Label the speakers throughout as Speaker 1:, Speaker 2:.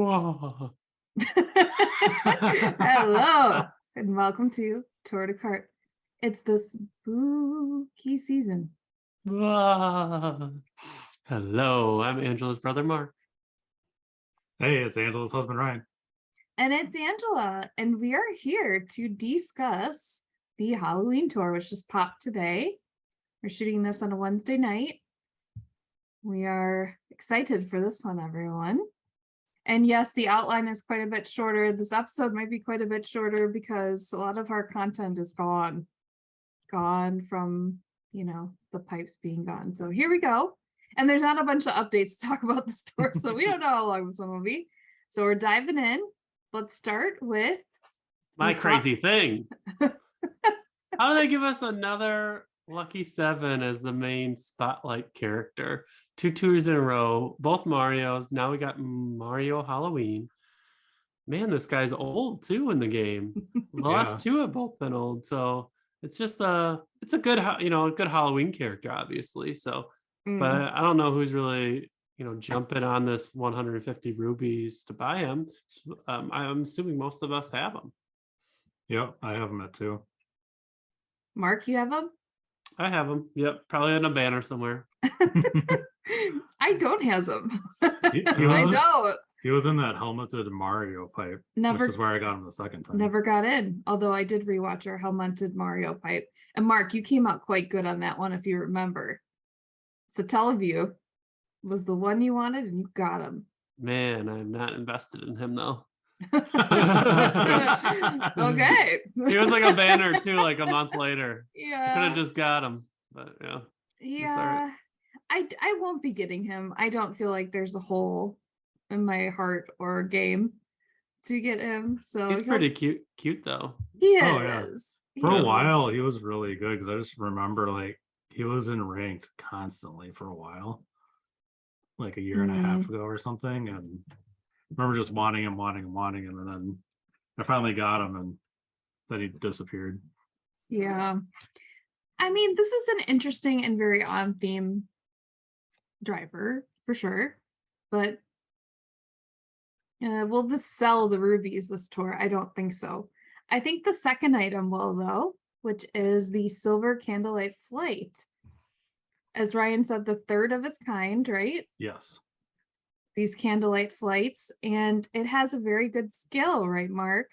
Speaker 1: Whoa.
Speaker 2: Hello, and welcome to Tour de Cart. It's the spooky season.
Speaker 1: Whoa. Hello, I'm Angela's brother Mark.
Speaker 3: Hey, it's Angela's husband, Ryan.
Speaker 2: And it's Angela, and we are here to discuss the Halloween tour, which just popped today. We're shooting this on a Wednesday night. We are excited for this one, everyone. And yes, the outline is quite a bit shorter. This episode might be quite a bit shorter because a lot of our content is gone from, the pipes being gone. So here we go. And there's not a bunch of updates to talk about this tour, so we don't know how long this one will be. So we're diving in. Let's start with
Speaker 1: My crazy thing. How do they give us another Lucky 7 as the main spotlight character? 2 tours in a row, both Marios. Now we got Mario Halloween. Man, this guy's old too in the game. The last two have both been old, so it's just it's a good a good Halloween character, obviously. So, but I don't know who's really jumping on this 150 rubies to buy him. I'm assuming most of us have him.
Speaker 3: Yep, I have him at 2.
Speaker 2: Mark, you have him?
Speaker 1: I have him. Yep, probably in a banner somewhere.
Speaker 2: I don't have him.
Speaker 3: I
Speaker 2: don't.
Speaker 3: He was in that helmeted Mario pipe, which is where I got him the second time.
Speaker 2: Never got in, although I did rewatch our helmeted Mario pipe. And Mark, you came out quite good on that one, if you remember. So Teleview was the one you wanted, and you got him.
Speaker 1: Man, I'm not invested in him though.
Speaker 2: Okay.
Speaker 1: He was like a banner too, like a month later.
Speaker 2: Yeah.
Speaker 1: Could have just got him, but yeah.
Speaker 2: Yeah. I won't be getting him. I don't feel like there's a hole in my heart or game to get him. So
Speaker 1: he's pretty cute though.
Speaker 2: He is.
Speaker 3: Yeah. For a while, he was really good because I just remember he was in ranked constantly for a while, like a year and a half ago or something, and remember just wanting him, and then I finally got him, and then he disappeared.
Speaker 2: Yeah. I mean, this is an interesting and very on theme driver for sure, but will this sell the rubies this tour? I don't think so. I think the second item will, though, which is the Silver Candlelight Flight. As Ryan said, the third of its kind, right?
Speaker 3: Yes.
Speaker 2: These candlelight flights, and it has a very good skill, right, Mark?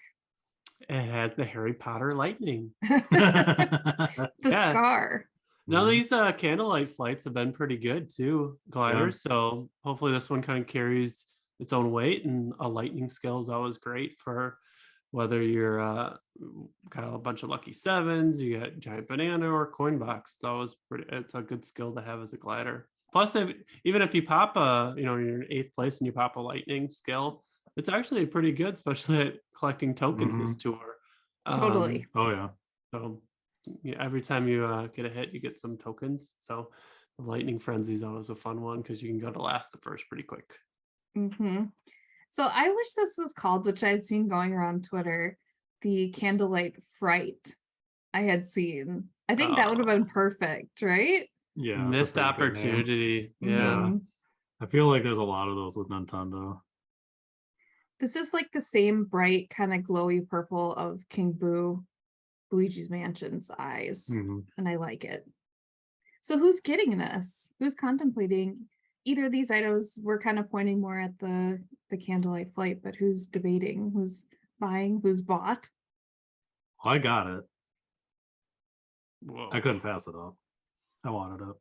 Speaker 1: It has the Harry Potter lightning.
Speaker 2: The scar.
Speaker 1: Now these candlelight flights have been pretty good too, gliders. Yeah. So hopefully this one kind of carries its own weight, and a lightning skill is always great for whether you're got a bunch of lucky 7s, you got giant banana or coin box. It's a good skill to have as a glider. Plus, even if you pop you're in 8th place and you pop a lightning skill, it's actually pretty good, especially at collecting tokens this tour.
Speaker 2: Totally.
Speaker 3: Oh yeah.
Speaker 1: So every time you get a hit, you get some tokens. So the lightning frenzy is always a fun one because you can go to last to first pretty quick.
Speaker 2: So I wish this was called, which I've seen going around Twitter, the Candlelight Fright. I had seen. I think that would have been perfect, right?
Speaker 3: Yeah.
Speaker 1: Missed opportunity. Yeah.
Speaker 3: I feel like there's a lot of those with Nintendo.
Speaker 2: This is like the same bright kind of glowy purple of King Boo, Luigi's Mansion's eyes. And I like it. So who's getting this? Who's contemplating? Either of these items, we're kind of pointing more at the Candlelight Flight, but who's debating? Who's buying? Who's bought?
Speaker 3: Well, I got it.
Speaker 1: Whoa.
Speaker 3: I couldn't pass it up. I wanted it.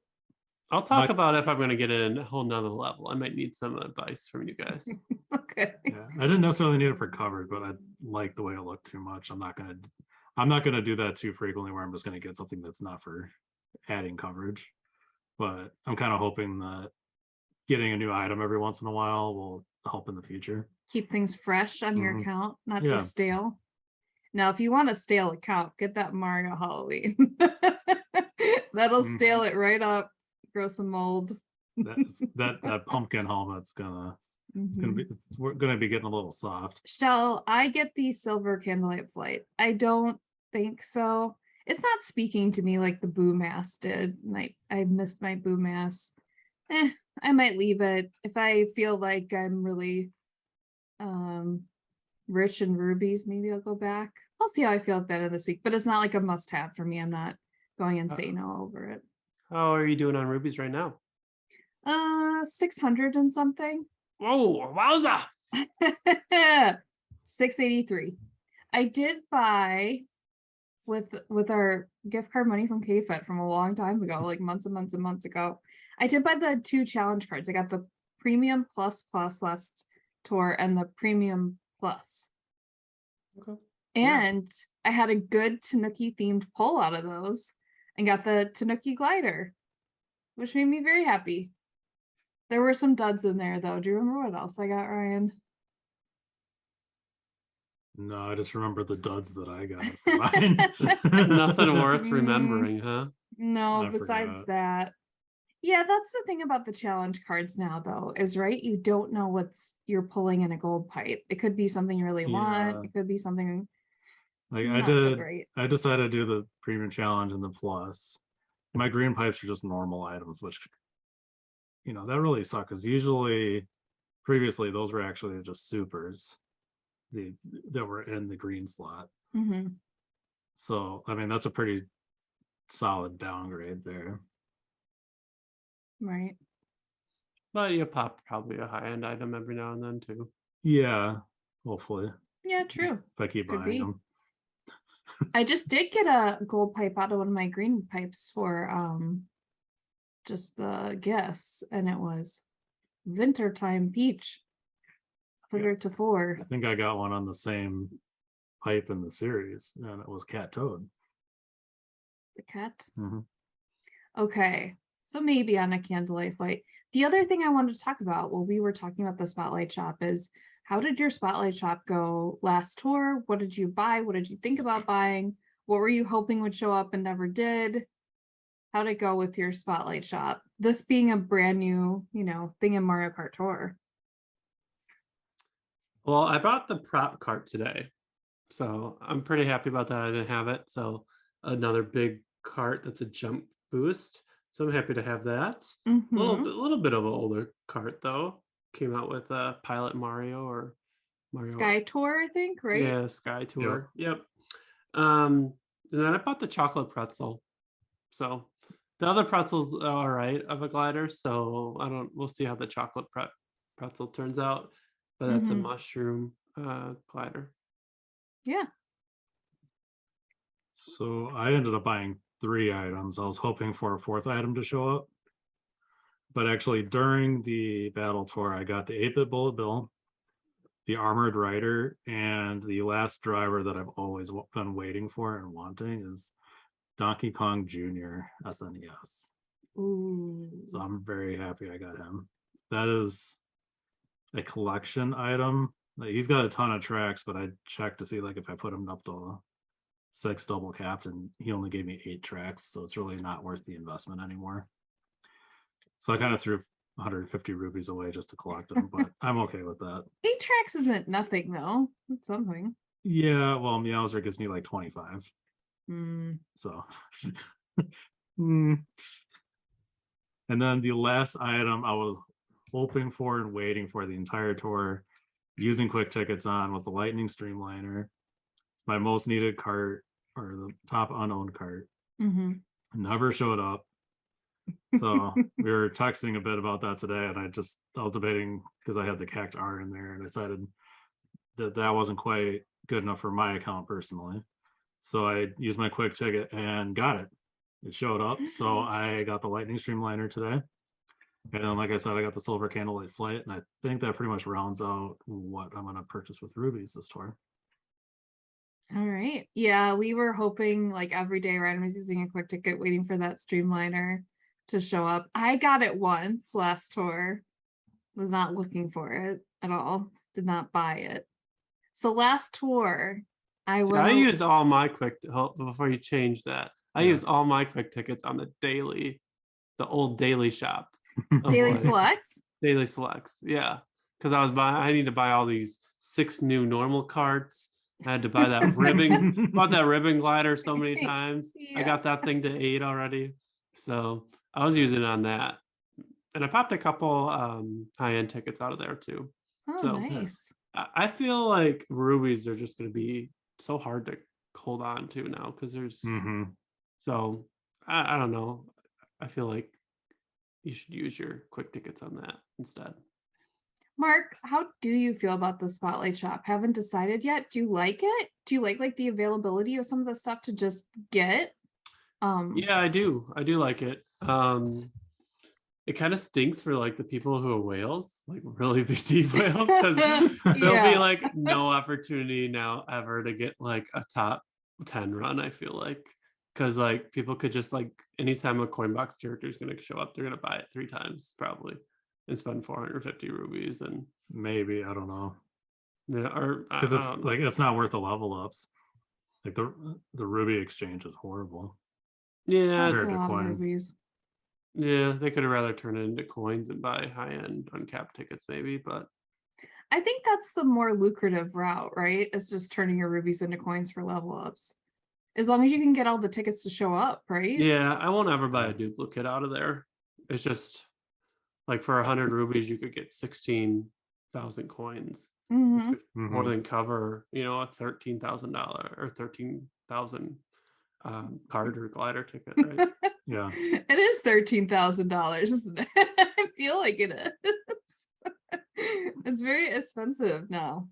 Speaker 1: I'll talk about if I'm going to get it in a whole nother level. I might need some advice from you guys.
Speaker 2: Okay.
Speaker 3: Yeah, I didn't necessarily need it for coverage, but I like the way it looked too much. I'm not gonna do that too frequently where I'm just gonna get something that's not for adding coverage. But I'm kind of hoping that getting a new item every once in a while will help in the future.
Speaker 2: Keep things fresh on your account, not just stale. Now, if you want a stale account, get that Mario Halloween. That'll stale it right up. Grow some mold.
Speaker 3: that pumpkin helmet's we're gonna be getting a little soft.
Speaker 2: Shall I get the Silver Candlelight Flight? I don't think so. It's not speaking to me like the Boo Mask did. I missed my Boo Mask. I might leave it if I feel like I'm really Rich and Rubies, maybe I'll go back. I'll see how I feel at the end of this week, but it's not like a must-have for me. I'm not going insane all over it.
Speaker 1: How are you doing on rubies right now?
Speaker 2: 600 and something.
Speaker 1: Whoa, wowza!
Speaker 2: 683. I did buy with our gift card money from KFET from a long time ago, like months and months and months ago. I did buy the 2 challenge cards. I got the Premium Plus last tour and the Premium Plus.
Speaker 1: Okay.
Speaker 2: And I had a good Tanuki themed pull out of those and got the Tanuki glider, which made me very happy. There were some duds in there though. Do you remember what else I got, Ryan?
Speaker 3: No, I just remember the duds that I got for mine.
Speaker 1: Nothing worth remembering, huh?
Speaker 2: No,
Speaker 3: I
Speaker 2: besides
Speaker 3: forgot.
Speaker 2: that. Yeah, that's the thing about the challenge cards now, though, is right. You don't know what's you're pulling in a gold pipe. It could be something you really want.
Speaker 3: Yeah.
Speaker 2: It could be something
Speaker 3: Like
Speaker 2: not so great.
Speaker 3: I decided to do the premium challenge and the plus. My green pipes are just normal items, which that really suck because usually previously those were actually just supers that were in the green slot.
Speaker 2: Mm-hmm.
Speaker 3: So I mean that's a pretty solid downgrade there.
Speaker 2: Right.
Speaker 1: But you pop probably a high-end item every now and then too.
Speaker 3: Yeah, hopefully.
Speaker 2: Yeah, true.
Speaker 3: If I keep
Speaker 2: Could
Speaker 3: buying
Speaker 2: be.
Speaker 3: them.
Speaker 2: I just did get a gold pipe out of one of my green pipes for just the gifts, and it was Wintertime Peach. Put her to 4.
Speaker 3: I think I got one on the same pipe in the series, and it was Cat Toad.
Speaker 2: The cat.
Speaker 3: Mm-hmm.
Speaker 2: Okay, so maybe on a Candlelight Flight. The other thing I wanted to talk about while we were talking about the Spotlight Shop is how did your Spotlight Shop go last tour? What did you buy? What did you think about buying? What were you hoping would show up and never did? How'd it go with your Spotlight Shop? This being a brand new, thing in Mario Kart Tour.
Speaker 1: Well, I bought the prop cart today, so I'm pretty happy about that. I didn't have it, so another big cart that's a jump boost. So I'm happy to have that.
Speaker 2: Mm-hmm.
Speaker 1: Little bit of an older cart though. Came out with Pilot Mario or Mario
Speaker 2: Sky Tour, I think, right?
Speaker 1: Yeah, Sky Tour. Yep. And then I bought the chocolate pretzel. So the other pretzel's all right of a glider. So we'll see how the chocolate pretzel turns out. But that's a mushroom glider.
Speaker 2: Yeah.
Speaker 3: So I ended up buying 3 items. I was hoping for a 4th item to show up. But actually during the battle tour, I got the 8-bit Bullet Bill, the Armored Rider, and the last driver that I've always been waiting for and wanting is Donkey Kong Jr. SNES.
Speaker 2: Ooh.
Speaker 3: So I'm very happy I got him. That is a collection item. Like, he's got a ton of tracks, but I checked to see like if I put him up to 6 double capped, and he only gave me 8 tracks, so it's really not worth the investment anymore. So I kind of threw 150 rupees away just to collect them, but I'm okay with that.
Speaker 2: 8 tracks isn't nothing though. It's something.
Speaker 3: Yeah, well, Meowser gives me like 25. So and then the last item I was hoping for and waiting for the entire tour, using quick tickets on, was the Lightning Streamliner. It's my most needed cart, or the top unowned cart. Never showed up. So we were texting a bit about that today, and I was debating because I had the Cact R in there, and I decided that wasn't quite good enough for my account personally. So I used my quick ticket and got it. It showed up. So I got the Lightning Streamliner today. And then, like I said, I got the Silver Candlelight Flight, and I think that pretty much rounds out what I'm going to purchase with rubies this tour.
Speaker 2: All right. Yeah, we were hoping like every day Ryan was using a quick ticket waiting for that Streamliner to show up. I got it once last tour. Was not looking for it at all. Did not buy it. So last tour, I
Speaker 1: used all my before you change that. I used all my quick tickets on the old daily shop.
Speaker 2: Daily Selects?
Speaker 1: Daily Selects, yeah. Because I need to buy all these 6 new normal carts. I had to buy that bought that ribbon glider so many times. I got that thing to 8 already. So I was using it on that. And I popped a couple high-end tickets out of there too.
Speaker 2: Oh,
Speaker 1: so
Speaker 2: nice.
Speaker 1: I feel like rubies are just going to be so hard to hold on to now because there's so I don't know. I feel like you should use your quick tickets on that instead.
Speaker 2: Mark, how do you feel about the Spotlight Shop? Haven't decided yet. Do you like it? Do you like the availability of some of the stuff to just get?
Speaker 1: Yeah, I do. I do like it. It kind of stinks for like the people who are whales, like really big deep whales, because there'll be like no opportunity now ever to get like a top 10 run, I feel like. Because like people could just like anytime a coin box character is going to show up, they're going to buy it 3 times probably and spend 450 rubies. And
Speaker 3: maybe, I don't know.
Speaker 1: Yeah, or
Speaker 3: Because
Speaker 1: I
Speaker 3: it's
Speaker 1: don't know.
Speaker 3: like it's not worth the level ups. Like the ruby exchange is horrible.
Speaker 1: Yeah,
Speaker 2: That's a
Speaker 3: compared to
Speaker 2: lot of
Speaker 3: coins.
Speaker 2: rubies.
Speaker 1: yeah, they could have rather turned it into coins and buy high-end uncapped tickets, maybe. But
Speaker 2: I think that's the more lucrative route, right? It's just turning your rubies into coins for level ups. As long as you can get all the tickets to show up, right?
Speaker 1: yeah, I won't ever buy a duplicate out of there. It's just like for 100 rubies, you could get 16,000 coins, which
Speaker 2: Mhm.
Speaker 1: would more than cover, you know, a $13,000 or 13,000 card or glider ticket, right?
Speaker 3: Yeah.
Speaker 2: It is $13,000, isn't it? I feel like it is. It's very expensive now.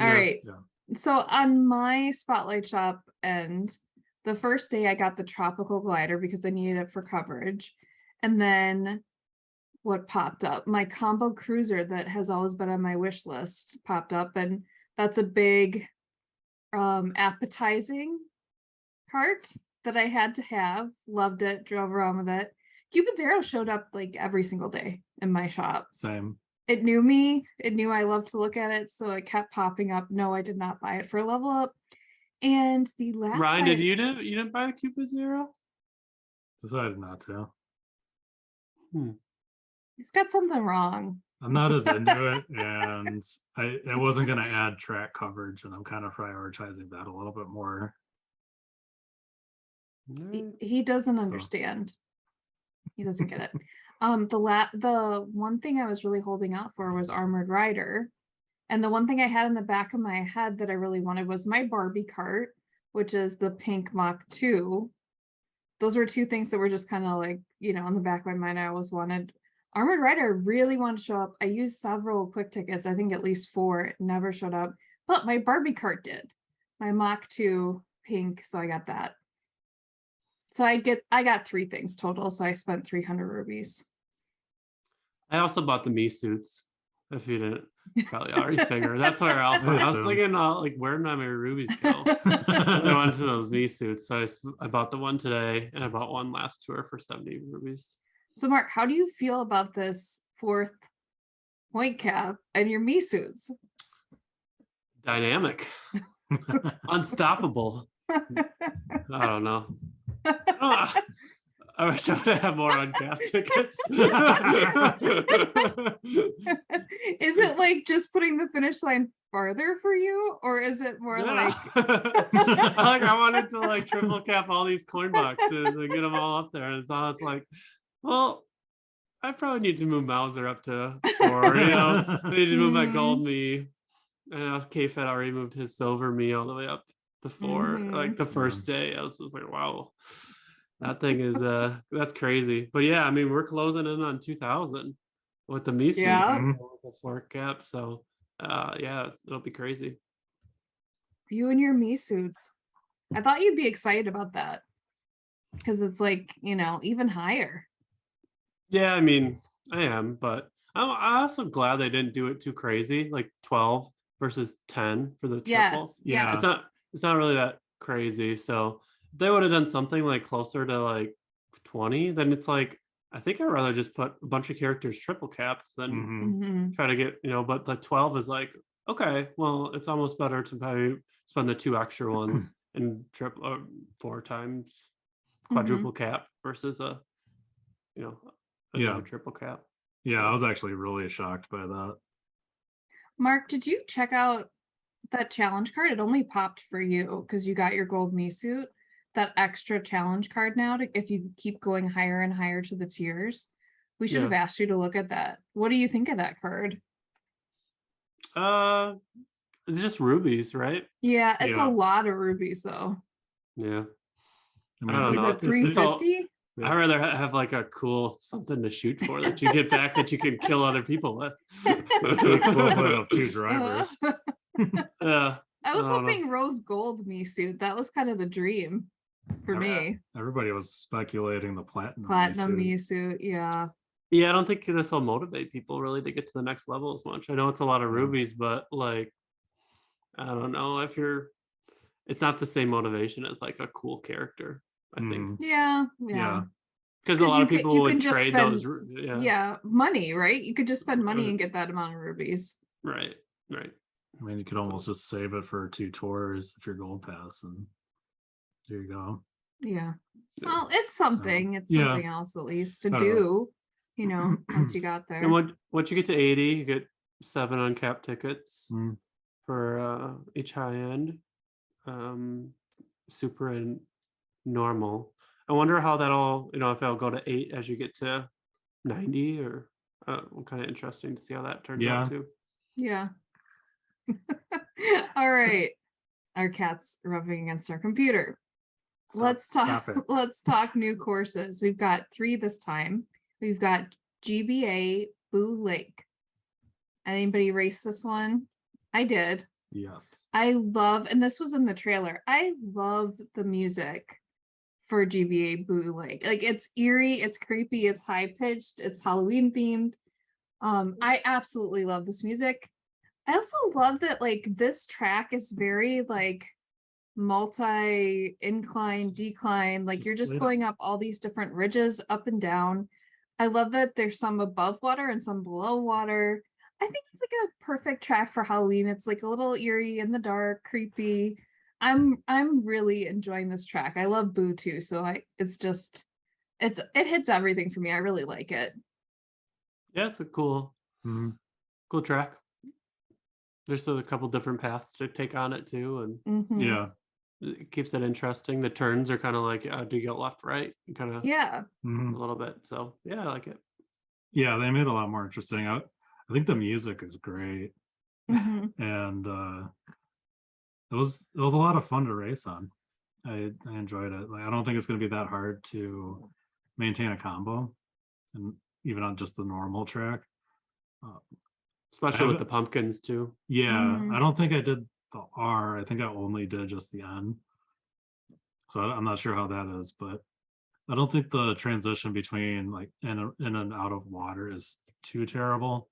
Speaker 2: All
Speaker 1: Yeah.
Speaker 2: right.
Speaker 3: Yeah.
Speaker 2: So on my Spotlight Shop end, the first day I got the tropical glider because I needed it for coverage. And then what popped up? My combo cruiser that has always been on my wish list popped up, and that's a big appetizing cart that I had to have. Loved it, drove around with it. Cupid Zero showed up like every single day in my shop.
Speaker 3: Same.
Speaker 2: It knew me. It knew I loved to look at it, so it kept popping up. No, I did not buy it for a level up. And the last
Speaker 1: Ryan,
Speaker 2: time,
Speaker 1: you didn't buy a Cupid Zero?
Speaker 3: Decided not to.
Speaker 2: he's got something wrong.
Speaker 3: I'm not as into it, and I wasn't gonna add track coverage, and I'm kind of prioritizing that a little bit more.
Speaker 2: He doesn't understand. He doesn't get it. The one thing I was really holding out for was Armored Rider. And the one thing I had in the back of my head that I really wanted was my Barbie cart, which is the pink Mach 2. Those were 2 things that were just kind of like, you know, in the back of my mind, I always wanted. Armored Rider really wanted to show up. I used several quick tickets, I think at least 4, it never showed up. But my Barbie cart did. My Mach 2 pink, so I got that. So I got 3 things total, so I spent 300 rubies.
Speaker 1: I also bought the Me suits. If you didn't probably already figure, that's where I was thinking, like, where did my rubies go? I went to those Me suits, so I bought the one today, and I bought one last tour for 70 rubies.
Speaker 2: So Mark, how do you feel about this 4th point cap and your Me suits?
Speaker 1: Dynamic, unstoppable. I don't know. I wish I would have more uncapped tickets.
Speaker 2: Is it like just putting the finish line farther for you, or is it more like
Speaker 1: I wanted to like triple cap all these coin boxes and get them all up there, and so I was like, well, I probably need to move Mauser up to 4, you know. I need to move my gold me, and K-Fed already moved his silver me all the way up to 4. Like the first day, I was just like, wow. That thing is that's crazy. But yeah, I mean, we're closing in on 2,000 with the Me suits, the 4 cap. So yeah, it'll be crazy.
Speaker 2: you and your Me suits? I thought you'd be excited about that because it's like, you know, even higher.
Speaker 1: Yeah, I mean, I am, but I'm also glad they didn't do it too crazy, like 12 versus 10 for the triple.
Speaker 2: Yeah,
Speaker 1: It's not really that crazy. So if they would have done something like closer to like 20, then it's like, I think I'd rather just put a bunch of characters triple capped than try to get, you know, but the 12 is like, okay, well, it's almost better to probably spend the 2 extra ones and 4 times quadruple cap versus a, you know, another triple cap.
Speaker 3: Yeah,
Speaker 1: So
Speaker 3: I was actually really shocked by that.
Speaker 2: Mark, did you check out that challenge card? It only popped for you because you got your gold Me suit. That extra challenge card now, if you keep going higher and higher to the tiers. We should have asked you to look at that. What do you think of that card?
Speaker 1: It's just rubies, right?
Speaker 2: Yeah, it's a
Speaker 3: Yeah.
Speaker 2: lot of rubies though.
Speaker 1: Yeah.
Speaker 3: I mean,
Speaker 1: I don't
Speaker 2: Is
Speaker 1: know.
Speaker 2: it
Speaker 1: It's all-
Speaker 2: 350?
Speaker 1: I'd rather have like a cool something to shoot for that you get back that you can kill other people with.
Speaker 3: it's the equivalent of 2 drivers.
Speaker 1: Yeah.
Speaker 2: I was
Speaker 1: don't know.
Speaker 2: hoping rose gold me suit. That was kind of the dream for me.
Speaker 3: Everybody was speculating the platinum.
Speaker 2: Platinum
Speaker 3: suit.
Speaker 2: me suit, yeah.
Speaker 1: Yeah, I don't think this will motivate people really to get to the next level as much. I know it's a lot of
Speaker 3: Yeah.
Speaker 1: rubies, but like, I don't know if it's not the same motivation as like a cool character, I think.
Speaker 2: Yeah, yeah.
Speaker 3: Yeah.
Speaker 1: Because a lot
Speaker 2: you
Speaker 1: of people
Speaker 2: you
Speaker 1: would
Speaker 2: can just
Speaker 1: trade
Speaker 2: spend-
Speaker 1: those.
Speaker 2: Yeah, money, right? You could just spend money and get that amount of rubies.
Speaker 1: Right.
Speaker 3: I mean, you could almost just save it for 2 tours if you're gold pass, and there you go.
Speaker 2: Yeah.
Speaker 1: Yeah.
Speaker 2: Well, it's something. It's
Speaker 3: Yeah.
Speaker 2: something else at least to
Speaker 3: I don't
Speaker 2: do, you know, once you got there.
Speaker 1: And once you get to 80, you get 7 uncapped tickets
Speaker 3: Mm.
Speaker 1: for each high end, super and normal. I wonder how that'll, if it'll go to 8 as you get to 90, or kind of interesting to see how that turns out too.
Speaker 2: Yeah. All right. Our cat's rubbing against our computer.
Speaker 3: Stop it.
Speaker 2: Let's talk new courses. We've got 3 this time. We've got GBA Boo Lake. Anybody race this one? I did.
Speaker 3: Yes.
Speaker 2: I love, and this was in the trailer, I love the music for GBA Boo Lake. Like, it's eerie, it's creepy, it's high pitched, it's Halloween themed. I absolutely love this music. I also love that like this track is very like multi incline, decline, like you're just going up all these different ridges up and down. I love that there's some above water and some below water. I think it's like a perfect track for Halloween. It's like a little eerie in the dark, creepy. I'm really enjoying this track. I love Boo too, so it hits everything for me. I really like it.
Speaker 1: Yeah, it's a cool
Speaker 3: Mhm.
Speaker 1: track. There's still a couple different paths to take on it too, and
Speaker 2: Mhm.
Speaker 3: Yeah.
Speaker 1: it keeps it interesting. The turns are kind of like, do you go left, right, kind of
Speaker 2: Yeah.
Speaker 1: a
Speaker 3: Mhm.
Speaker 1: little bit. So yeah, I like it.
Speaker 3: Yeah, they made it a lot more interesting. I think the music is great,
Speaker 2: Mhm.
Speaker 3: and it was a lot of fun to race on. I enjoyed it. Like, I don't think it's going to be that hard to maintain a combo, and even on just the normal track.
Speaker 1: Especially with the
Speaker 3: haven't-
Speaker 1: pumpkins too.
Speaker 3: Yeah,
Speaker 2: Mhm.
Speaker 3: I don't think I did the R. I think I only did just the N. So I'm not sure how that is, but I don't think the transition between like in and out of water is too terrible.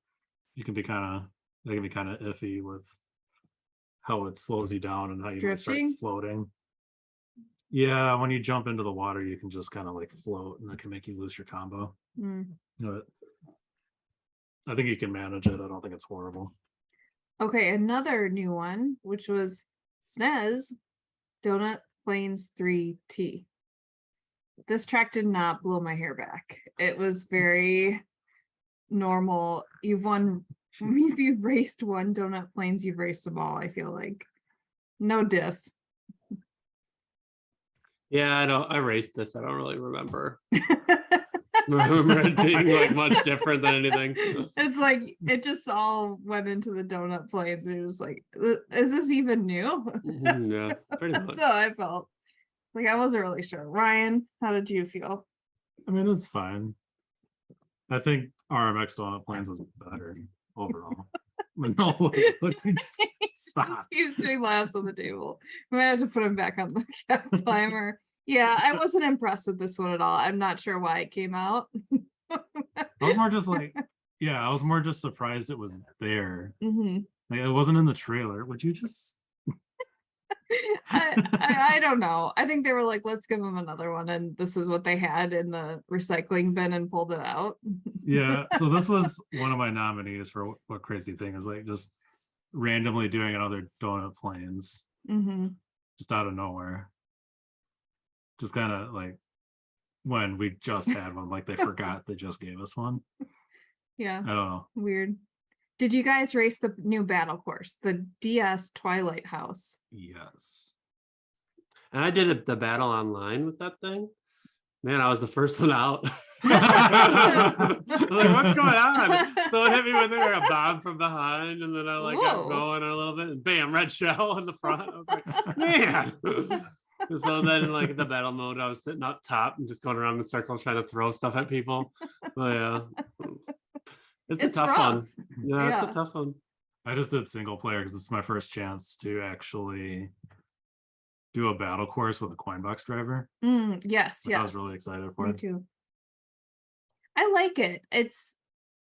Speaker 3: They can be kind of iffy with how it slows you down and how you might start
Speaker 2: Drifting?
Speaker 3: floating. Yeah, when you jump into the water, you can just kind of like float, and it can make you lose your combo.
Speaker 2: Mm.
Speaker 3: But I think you can manage it. I don't think it's horrible.
Speaker 2: Okay, another new one, which was SNES Donut Plains 3T. This track did not blow my hair back. It was very normal. You've raced one Donut Plains, you've raced them all, I feel like. No diff.
Speaker 1: Yeah, I raced this. I don't really remember. Remember it being like much different than anything.
Speaker 2: It's like it just all went into the Donut Plains, and you're just like, is this even new?
Speaker 1: Yeah, pretty much.
Speaker 2: That's how I felt. Like, I wasn't really sure. Ryan, how did you feel?
Speaker 3: I mean, it's fine. I think RMX Donut Plains was better overall. But no, look, you just stop.
Speaker 2: Just keeps doing laughs on the table. We might have to put him back on the cap timer. Yeah, I wasn't impressed with this one at all. I'm not sure why it came out.
Speaker 3: I was more just like, yeah, I was more just surprised it was there.
Speaker 2: Mhm.
Speaker 3: Like, it wasn't in the trailer. Would you just?
Speaker 2: I don't know. I think they were like, let's give them another one, and this is what they had in the recycling bin and pulled it out.
Speaker 3: Yeah, so this was one of my nominees for what crazy thing is, like just randomly doing another Donut Plains
Speaker 2: Hmm.
Speaker 3: just out of nowhere. Just kind of like when we just had one, like they forgot they just gave us one.
Speaker 2: Yeah,
Speaker 3: I don't know.
Speaker 2: weird. Did you guys race the new battle course, the DS Twilight House?
Speaker 3: Yes.
Speaker 1: And I did the battle online with that thing. Man, I was the first one out. I was like, what's going on? Someone hit me with a bomb from behind, and then I like got
Speaker 2: Whoa.
Speaker 1: going a little bit, and bam, red shell in the front. I was like, man. And so then, like the battle mode, I was sitting up top and just going around in circles trying to throw stuff at people. But yeah, it's a
Speaker 2: It's
Speaker 1: tough
Speaker 2: rough.
Speaker 1: one. Yeah,
Speaker 2: Yeah.
Speaker 1: it's a tough one.
Speaker 3: I just did single player because this is my first chance to actually do a battle course with a coin box driver.
Speaker 2: Yes,
Speaker 3: Which
Speaker 2: yes.
Speaker 3: I was really excited for.
Speaker 2: Me too. I like it.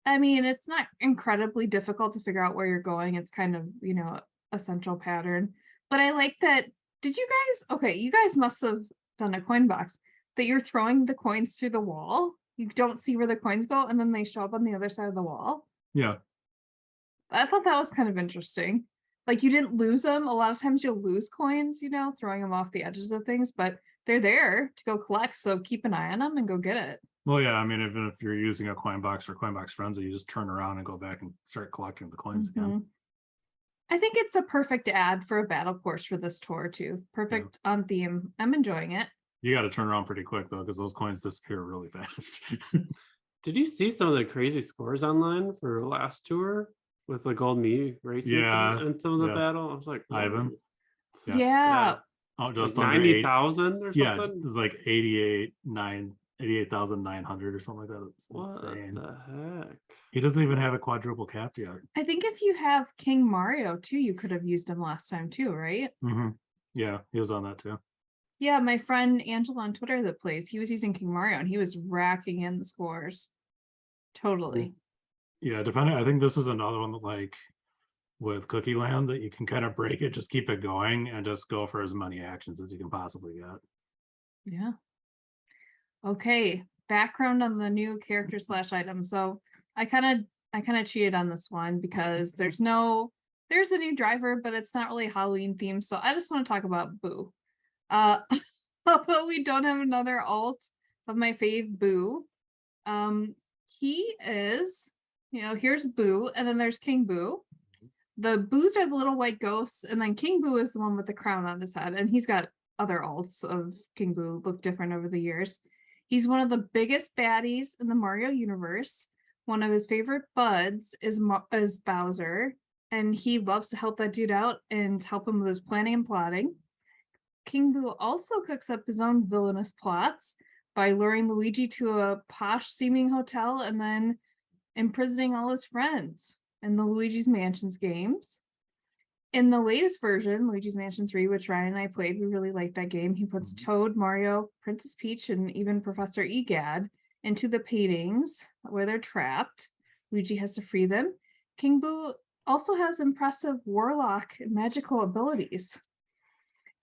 Speaker 2: I mean, it's not incredibly difficult to figure out where you're going. It's kind of, a central pattern. But I like that. Did you guys must have done a coin box that you're throwing the coins through the wall. You don't see where the coins go, and then they show up on the other side of the wall.
Speaker 3: Yeah.
Speaker 2: I thought that was kind of interesting. Like, you didn't lose them. A lot of times you'll lose coins, throwing them off the edges of things, but they're there to go collect. So keep an eye on them and go get it.
Speaker 3: Well, yeah, I mean, even if you're using a coin box or coin box frenzy, you just turn around and go back and start collecting the coins again.
Speaker 2: I think it's a perfect ad for a battle course for this tour too. Perfect on theme. I'm enjoying it.
Speaker 3: You got to turn around pretty quick though, because those coins disappear really fast.
Speaker 1: Did you see some of the crazy scores online for last tour with the gold me races?
Speaker 3: Yeah,
Speaker 1: and some of the battle? I was like,
Speaker 3: Ivan.
Speaker 1: whoa.
Speaker 2: Yeah.
Speaker 3: Oh, just
Speaker 1: like
Speaker 3: under
Speaker 1: 90,000 or
Speaker 3: Yeah,
Speaker 1: something.
Speaker 3: it was like 88,900 or something like that. It's
Speaker 1: What
Speaker 3: insane.
Speaker 1: the heck?
Speaker 3: He doesn't even have a quadruple cap yet.
Speaker 2: I think if you have King Mario too, you could have used him last time too, right?
Speaker 3: Yeah, he was on that too.
Speaker 2: Yeah, my friend Angela on Twitter that plays, he was using King Mario and he was racking in the scores. Totally.
Speaker 3: Yeah, depending. I think this is another one that, like with Cookie Land, that you can kind of break it, just keep it going, and just go for as many actions as you can possibly get.
Speaker 2: Yeah. Okay. Background on the new character / item. So I kind of cheated on this one because there's a new driver, but it's not really Halloween themed. So I just want to talk about Boo. Although we don't have another alt of my fave Boo. He is, here's Boo, and then there's King Boo. The Boos are the little white ghosts, and then King Boo is the one with the crown on his head, and he's got other alts of King Boo look different over the years. He's one of the biggest baddies in the Mario universe. One of his favorite buds is Bowser, and he loves to help that dude out and help him with his planning and plotting. King Boo also cooks up his own villainous plots by luring Luigi to a posh-seeming hotel and then imprisoning all his friends in the Luigi's Mansions games. In the latest version, Luigi's Mansion 3, which Ryan and I played, we really liked that game. He puts Toad, Mario, Princess Peach, and even Professor Egad into the paintings where they're trapped. Luigi has to free them. King Boo also has impressive warlock and magical abilities.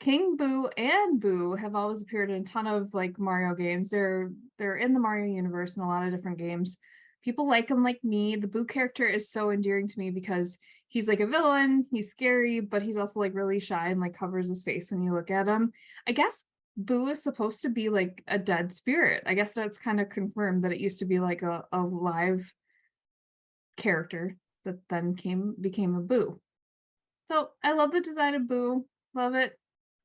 Speaker 2: King Boo and Boo have always appeared in a ton of like Mario games. They're in the Mario universe in a lot of different games. People like him like me. The Boo character is so endearing to me because he's like a villain, he's scary, but he's also like really shy and like covers his face when you look at him. I guess Boo is supposed to be like a dead spirit. I guess that's kind of confirmed that it used to be like a live character that then became a Boo. So I love the design of Boo. Love it.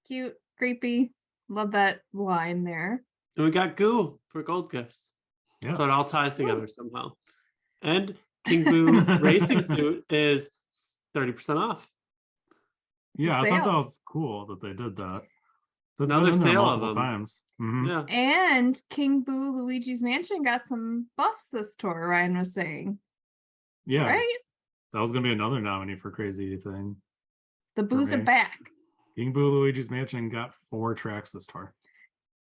Speaker 2: Cute, creepy. Love that line there.
Speaker 1: And we got Goo for gold gifts.
Speaker 3: Yeah.
Speaker 1: So it all ties together somehow. And King Boo racing suit is 30% off.
Speaker 3: Yeah, I thought that was cool that they did that. So it's
Speaker 1: Another
Speaker 3: been in there
Speaker 1: sale of
Speaker 3: multiple
Speaker 1: them.
Speaker 3: times.
Speaker 1: Yeah.
Speaker 2: And King Boo Luigi's Mansion got some buffs this tour, Ryan was saying.
Speaker 3: Yeah.
Speaker 2: Right?
Speaker 3: That was gonna be another nominee for crazy thing.
Speaker 2: The Boos are
Speaker 3: me.
Speaker 2: back.
Speaker 3: King Boo Luigi's Mansion got 4 tracks this tour.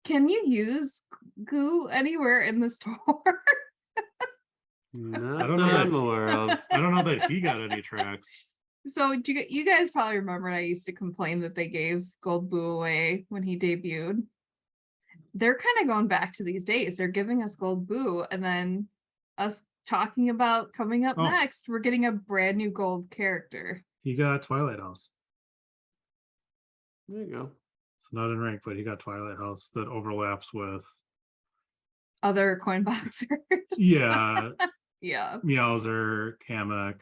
Speaker 2: Can you use Goo anywhere in this tour?
Speaker 1: Not
Speaker 3: I don't
Speaker 1: that
Speaker 3: know
Speaker 1: I'm aware of.
Speaker 3: I don't know that he got any tracks.
Speaker 2: So you guys probably remember I used to complain that they gave Gold Boo away when he debuted. They're kind of going back to these days. They're giving us Gold Boo, and then us talking about coming up next, we're getting a brand new gold character.
Speaker 3: He got Twilight House.
Speaker 1: There you go.
Speaker 3: It's not in rank, but he got Twilight House that overlaps with
Speaker 2: Other coin boxers.
Speaker 3: yeah,
Speaker 2: Yeah.
Speaker 3: Meowser, Kamek.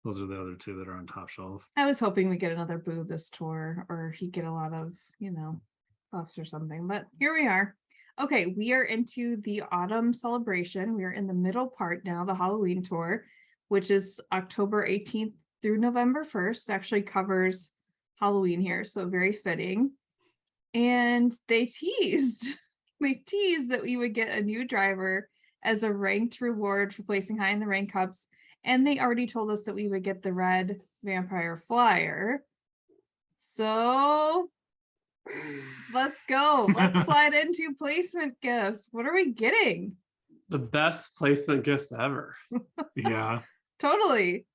Speaker 3: Those are the other 2 that are on top shelf.
Speaker 2: I was hoping we get another Boo this tour, or he'd get a lot of, buffs or something, but here we are. Okay, we are into the autumn celebration. We are in the middle part now, the Halloween tour, which is October 18th through November 1st. Actually covers Halloween here, so very fitting. And they teased that we would get a new driver as a ranked reward for placing high in the rank cups. And they already told us that we would get the red vampire flyer. So let's go. Let's slide into placement gifts. What are we getting?
Speaker 1: The best placement gifts ever.
Speaker 3: Yeah,
Speaker 2: Totally.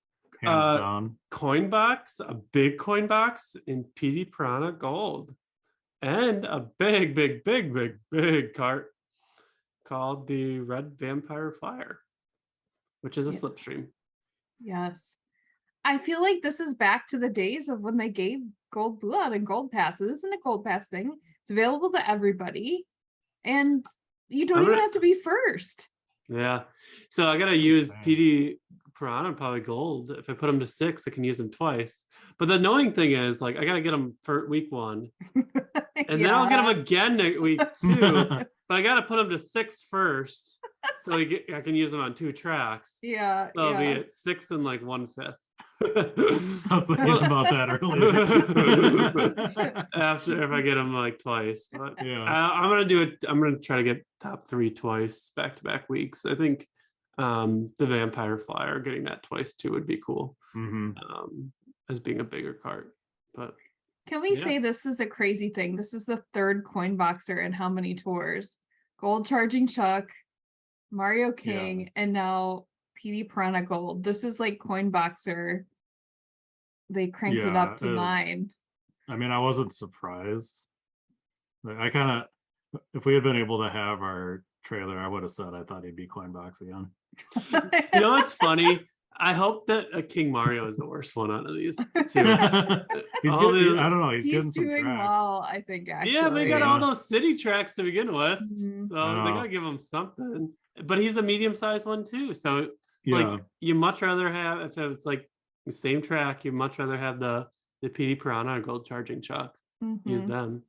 Speaker 3: hands down.
Speaker 1: Coin box, a big coin box in Petey Piranha Gold, and a big cart called the Red Vampire Flyer, which is a
Speaker 2: Yes.
Speaker 1: slipstream.
Speaker 2: Yes. I feel like this is back to the days of when they gave gold blue out and gold passes. This isn't a gold pass thing. It's available to everybody. And you don't even have to be first.
Speaker 1: Yeah. So I gotta use
Speaker 3: Insane.
Speaker 1: PD Piranha probably Gold. If I put them to 6, I can use them twice. But the annoying thing is, like, I gotta get them for week 1, and then I'll get them again week 2. But I gotta put them to 6 first, so I can use them on 2 tracks.
Speaker 2: Yeah.
Speaker 1: So I'll be
Speaker 2: Yeah.
Speaker 1: at 6 and like 1/5.
Speaker 3: I was thinking about that earlier.
Speaker 1: After if I get them like twice, but
Speaker 3: Yeah.
Speaker 1: I'm gonna do it. I'm gonna try to get top 3 twice back-to-back weeks. I think the Vampire Flyer, getting that twice too would be cool. As being a bigger cart. But
Speaker 2: Can we say this is a crazy thing? This is the 3rd coin boxer in how many tours? Gold Charging Chuck, Mario King, and now PD Piranha Gold. This is like coin boxer. They cranked it up to 9.
Speaker 3: I mean, I wasn't surprised. I kind of, if we had been able to have our trailer, I would have said I thought he'd be coin box again.
Speaker 1: you know what's funny? I hope that King Mario is the worst one out of these two.
Speaker 3: He's getting, I don't know. He's getting some
Speaker 2: doing
Speaker 3: tracks.
Speaker 2: well, I think. Actually,
Speaker 1: Yeah, we got all those city tracks to begin with,
Speaker 2: Mhm.
Speaker 1: so they gotta give him something. But he's a medium-sized one too, so like you much rather have, if it's like the same track, you much rather have the PD Piranha or Gold Charging Chuck. Use
Speaker 2: Mhm.
Speaker 1: them.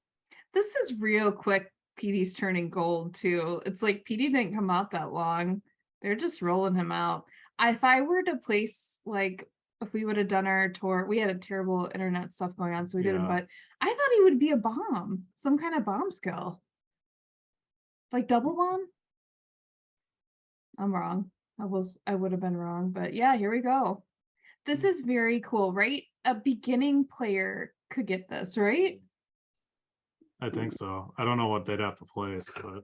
Speaker 2: This is real quick. Petey's turning gold too. It's like Petey didn't come out that long. They're just rolling him out. If I were to place, like, if we would have done our tour, we had a terrible internet stuff going on, so we didn't. But I thought he would be a bomb, some kind of bomb skill, like double bomb. I'm wrong. I would have been wrong, but yeah, here we go. This is very cool, right? A beginning player could get this, right?
Speaker 3: I think so. I don't know what they'd have to place, but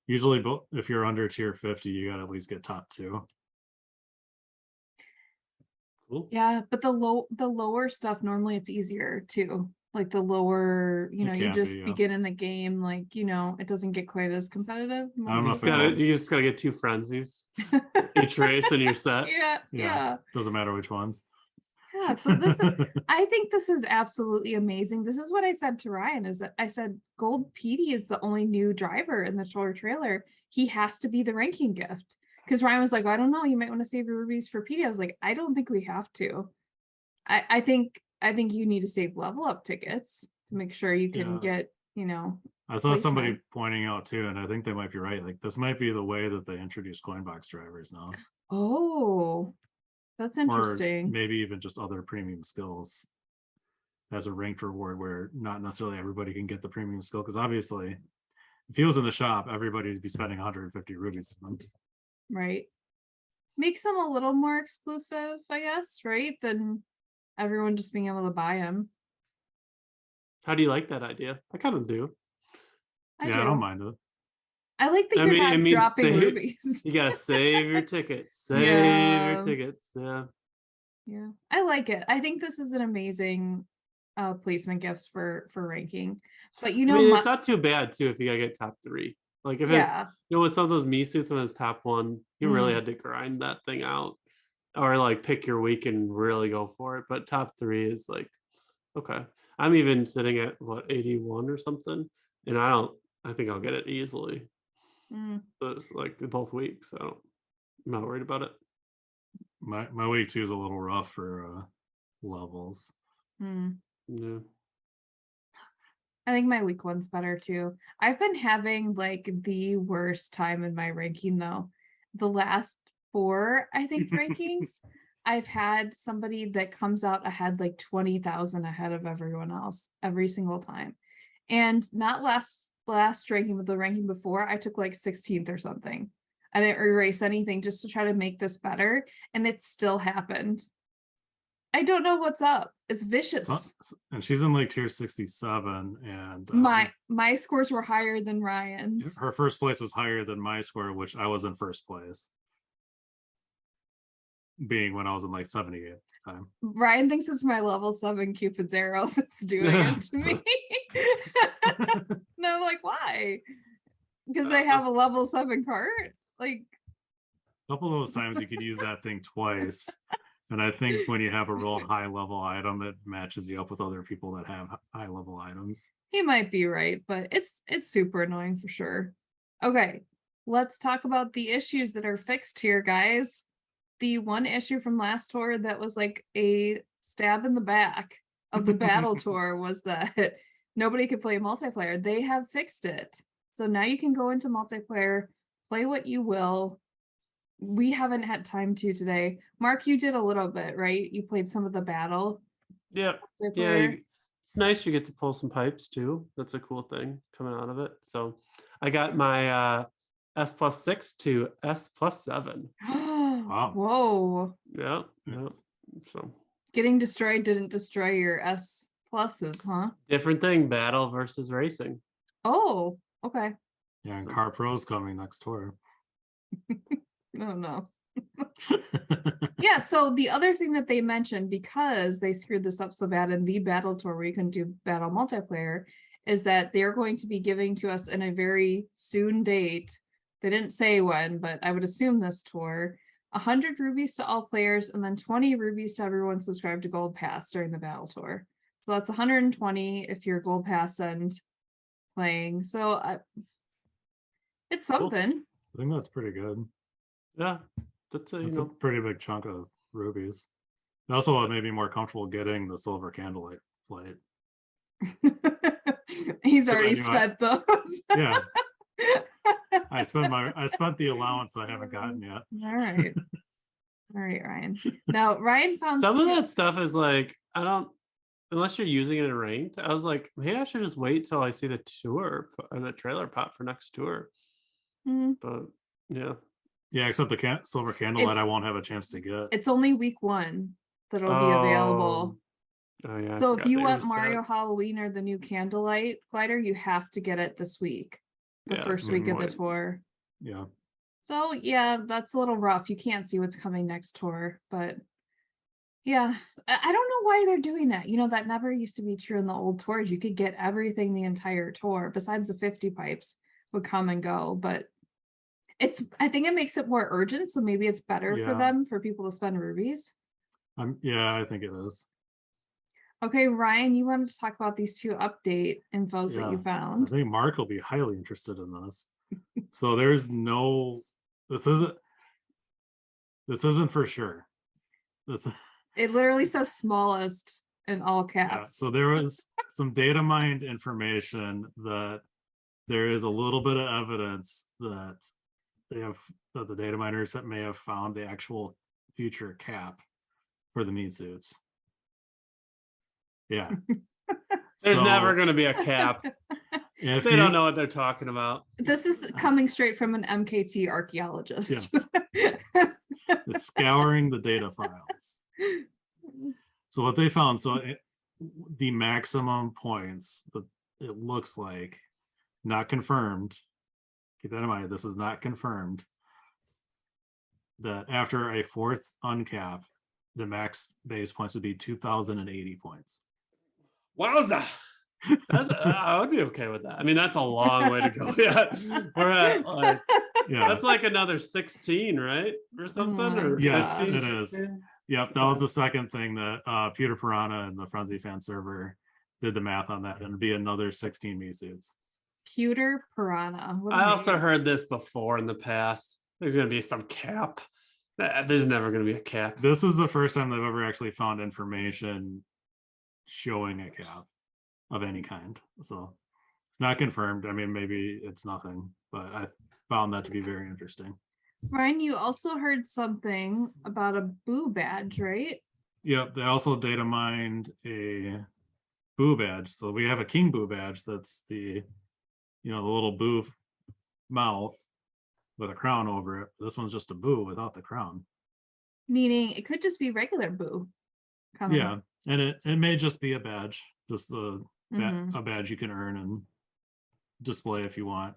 Speaker 3: usually if you're under tier 50, you got to at least get top 2.
Speaker 1: Cool.
Speaker 2: Yeah, but the lower stuff, normally it's easier too. Like the lower, you just begin in the game, like, it doesn't get quite as competitive.
Speaker 1: You just gotta get 2 frenzies each race and you're set.
Speaker 2: Yeah.
Speaker 3: Doesn't matter which ones.
Speaker 2: Yeah, so I think this is absolutely amazing. This is what I said to Ryan, is that I said Gold Petey is the only new driver in the shoulder trailer. He has to be the ranking gift. Because Ryan was like, I don't know, you might want to save your rubies for Petey. I was like, I don't think we have to. I think you need to save level up tickets to make sure you can get,
Speaker 3: I saw somebody pointing out too, and I think they might be right. Like, this might be the way that they introduce coin box drivers now.
Speaker 2: Oh, that's interesting.
Speaker 3: Or maybe even just other premium skills as a ranked reward, where not necessarily everybody can get the premium skill. Because obviously, if he was in the shop, everybody would be spending 150 rubies a month.
Speaker 2: Right. Makes them a little more exclusive, I guess, right? Than everyone just being able to buy them.
Speaker 1: How do you like that idea? I kind of do.
Speaker 3: I don't mind it.
Speaker 2: I like that you're not dropping rubies.
Speaker 1: You gotta save your tickets. Save your tickets. Yeah.
Speaker 2: I like it. I think this is an amazing placement gifts for ranking. But
Speaker 1: it's not too bad too if you gotta get top 3. Like if it's with some of those me suits when it's top 1, you really had to grind that thing out. Or like pick your week and really go for it. But top 3 is like, okay. I'm even sitting at 81 or something. And I think I'll get it easily. So it's like both weeks. So I'm not worried about it.
Speaker 3: My week 2 is a little rough for levels.
Speaker 1: Yeah.
Speaker 2: I think my week one's better too. I've been having like the worst time in my ranking though. The last 4, I think, rankings, I've had somebody that comes out ahead like 20,000 ahead of everyone else every single time. And not last ranking, but the ranking before, I took like 16th or something. I didn't erase anything just to try to make this better, and it still happened. I don't know what's up. It's vicious.
Speaker 3: And she's in like tier 67, and
Speaker 2: my scores were higher than Ryan's.
Speaker 3: her first place was higher than my score, which I was in first place, being when I was in like 78 at the time.
Speaker 2: Ryan thinks it's my level 7 Cupid's arrow that's doing it to me. And I'm like, why? Because I have a level 7 cart? Like,
Speaker 3: a couple of those times you could use that thing twice. And I think when you have a real high level item, it matches you up with other people that have high level items.
Speaker 2: he might be right, but it's super annoying for sure. Okay, let's talk about the issues that are fixed here, guys. The one issue from last tour that was like a stab in the back of the battle tour was that nobody could play multiplayer. They have fixed it. So now you can go into multiplayer, play what you will. We haven't had time to today. Mark, you did a little bit, right? You played some of the battle.
Speaker 1: Yeah. It's nice you get to pull some pipes too. That's a cool thing coming out of it. So I got my S+6 to S+7.
Speaker 3: Wow.
Speaker 2: Whoa.
Speaker 1: Yeah.
Speaker 3: Yes.
Speaker 1: So
Speaker 2: Getting destroyed didn't destroy your S pluses, huh?
Speaker 1: different thing, battle versus racing.
Speaker 2: Oh, okay.
Speaker 3: Yeah, and Car Pro's coming next tour.
Speaker 2: Oh no. Yeah, so the other thing that they mentioned, because they screwed this up so bad in the battle tour where you can do battle multiplayer, is that they're going to be giving to us in a very soon date. They didn't say when, but I would assume this tour, 100 rubies to all players and then 20 rubies to everyone subscribed to Gold Pass during the battle tour. So that's 120 if you're Gold Pass and playing. So it's something.
Speaker 3: I think that's pretty good.
Speaker 1: Yeah. That's
Speaker 3: a pretty big chunk of rubies. And also, it made me more comfortable getting the Silver Candlelight Flight.
Speaker 2: He's already spent those.
Speaker 3: Yeah. I spent the allowance I haven't gotten yet.
Speaker 2: All right, Ryan. Now Ryan found
Speaker 1: some of that stuff is like, I don't, unless you're using it in ranked. I was like, maybe I should just wait till I see the tour or the trailer pop for next tour. But yeah.
Speaker 3: Yeah, except the Silver Candlelight, I won't have a chance to get.
Speaker 2: It's only week 1 that'll be available.
Speaker 1: Oh yeah.
Speaker 2: So if you want Mario Halloween or the new Candlelight glider, you have to get it this week, the first week of the tour.
Speaker 3: Yeah.
Speaker 2: So yeah, that's a little rough. You can't see what's coming next tour, but yeah, I don't know why they're doing that. You know, that never used to be true in the old tours. You could get everything the entire tour, besides the 50 pipes would come and go, but I think it makes it more urgent, so maybe it's better for them, for people to spend rubies.
Speaker 3: Yeah, I think it is.
Speaker 2: Okay, Ryan, you wanted to talk about these 2 update infos that you found.
Speaker 3: I think Mark will be highly interested in this. So there's no, this isn't for sure.
Speaker 2: It literally says smallest in all caps.
Speaker 3: Yeah, so there was some data mined information that there is a little bit of evidence that the data miners may have found the actual future cap for the meat suits. Yeah.
Speaker 1: There's never going to be a cap. They don't know what they're talking about.
Speaker 2: This is coming straight from an MKT archaeologist.
Speaker 3: Yes. It's scouring the data files. So what they found, the maximum points that it looks like, not confirmed, keep that in mind, this is not confirmed, that after a 4th uncap, the max base points would be 2,080 points.
Speaker 1: Wowza! I would be okay with that. I mean, that's a long way to go. Yeah, we're at like, that's like another 16, right, or something? Or
Speaker 3: yes,
Speaker 1: 15,
Speaker 3: it 16? Is. Yep, that was the second thing that Peter Piranha and the Frenzy fan server did the math on that, and it'd be another 16 me suits.
Speaker 2: Pewter Piranha.
Speaker 1: I also heard this before in the past. There's going to be some cap. There's never going to be a cap.
Speaker 3: This is the first time they've ever actually found information showing a cap. of any kind. So it's not confirmed. I mean, maybe it's nothing, but I found that to be very interesting.
Speaker 2: Ryan, you also heard something about a Boo badge, right?
Speaker 3: Yep, they also data mined a Boo badge. So we have a King Boo badge that's the the little Boo mouth with a crown over it. This one's just a Boo without the crown.
Speaker 2: Meaning it could just be regular Boo.
Speaker 3: Yeah, and it may just be a badge, just a
Speaker 2: Mhm.
Speaker 3: badge you can earn and display if you want.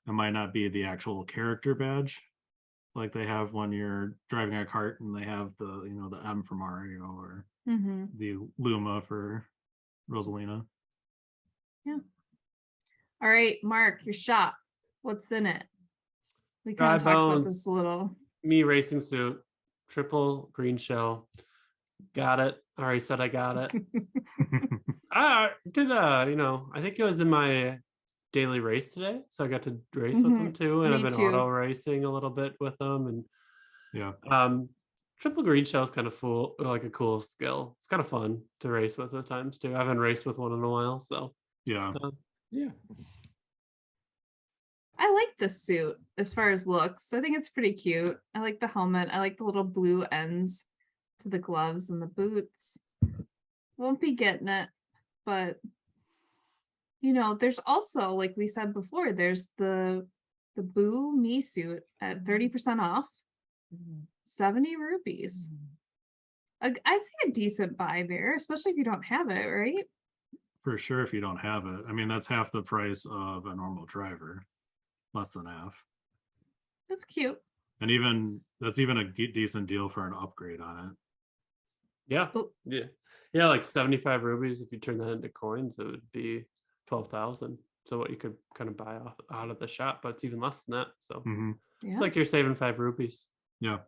Speaker 3: It might not be the actual character badge like they have when you're driving a cart and they have the the M for Mario or
Speaker 2: Mhm.
Speaker 3: the Luma for Rosalina.
Speaker 2: Yeah. All right, Mark, your shop. What's in it? We
Speaker 1: Dry
Speaker 2: kind of talked about this
Speaker 1: bones.
Speaker 2: a little.
Speaker 1: Me racing suit, triple green shell. Got it. Already said I got it. I did I think it was in my daily race today, so I got to race with them too, and
Speaker 2: Me
Speaker 1: I've been
Speaker 2: too.
Speaker 1: auto racing a little bit with them, and
Speaker 3: Yeah.
Speaker 1: triple green shell is kind of like a cool skill. It's kind of fun to race with at times too. I haven't raced with one in a while, so
Speaker 3: Yeah.
Speaker 1: yeah.
Speaker 2: I like this suit as far as looks. I think it's pretty cute. I like the helmet. I like the little blue ends to the gloves and the boots. Won't be getting it, but there's also, like we said before, there's the Boo Me suit at 30% off, 70 rupees. I'd say a decent buy there, especially if you don't have it, right?
Speaker 3: For sure, if you don't have it. I mean, that's half the price of a normal driver, less than half.
Speaker 2: That's cute.
Speaker 3: And that's even a decent deal for an upgrade on it.
Speaker 1: Yeah.
Speaker 2: Oh.
Speaker 1: Yeah, like 75 rupees. If you turn that into coins, it would be 12,000. So what you could kind of buy off out of the shop, but it's even less than that. So
Speaker 2: Yeah.
Speaker 1: it's like you're saving 5 rupees.
Speaker 3: Yeah.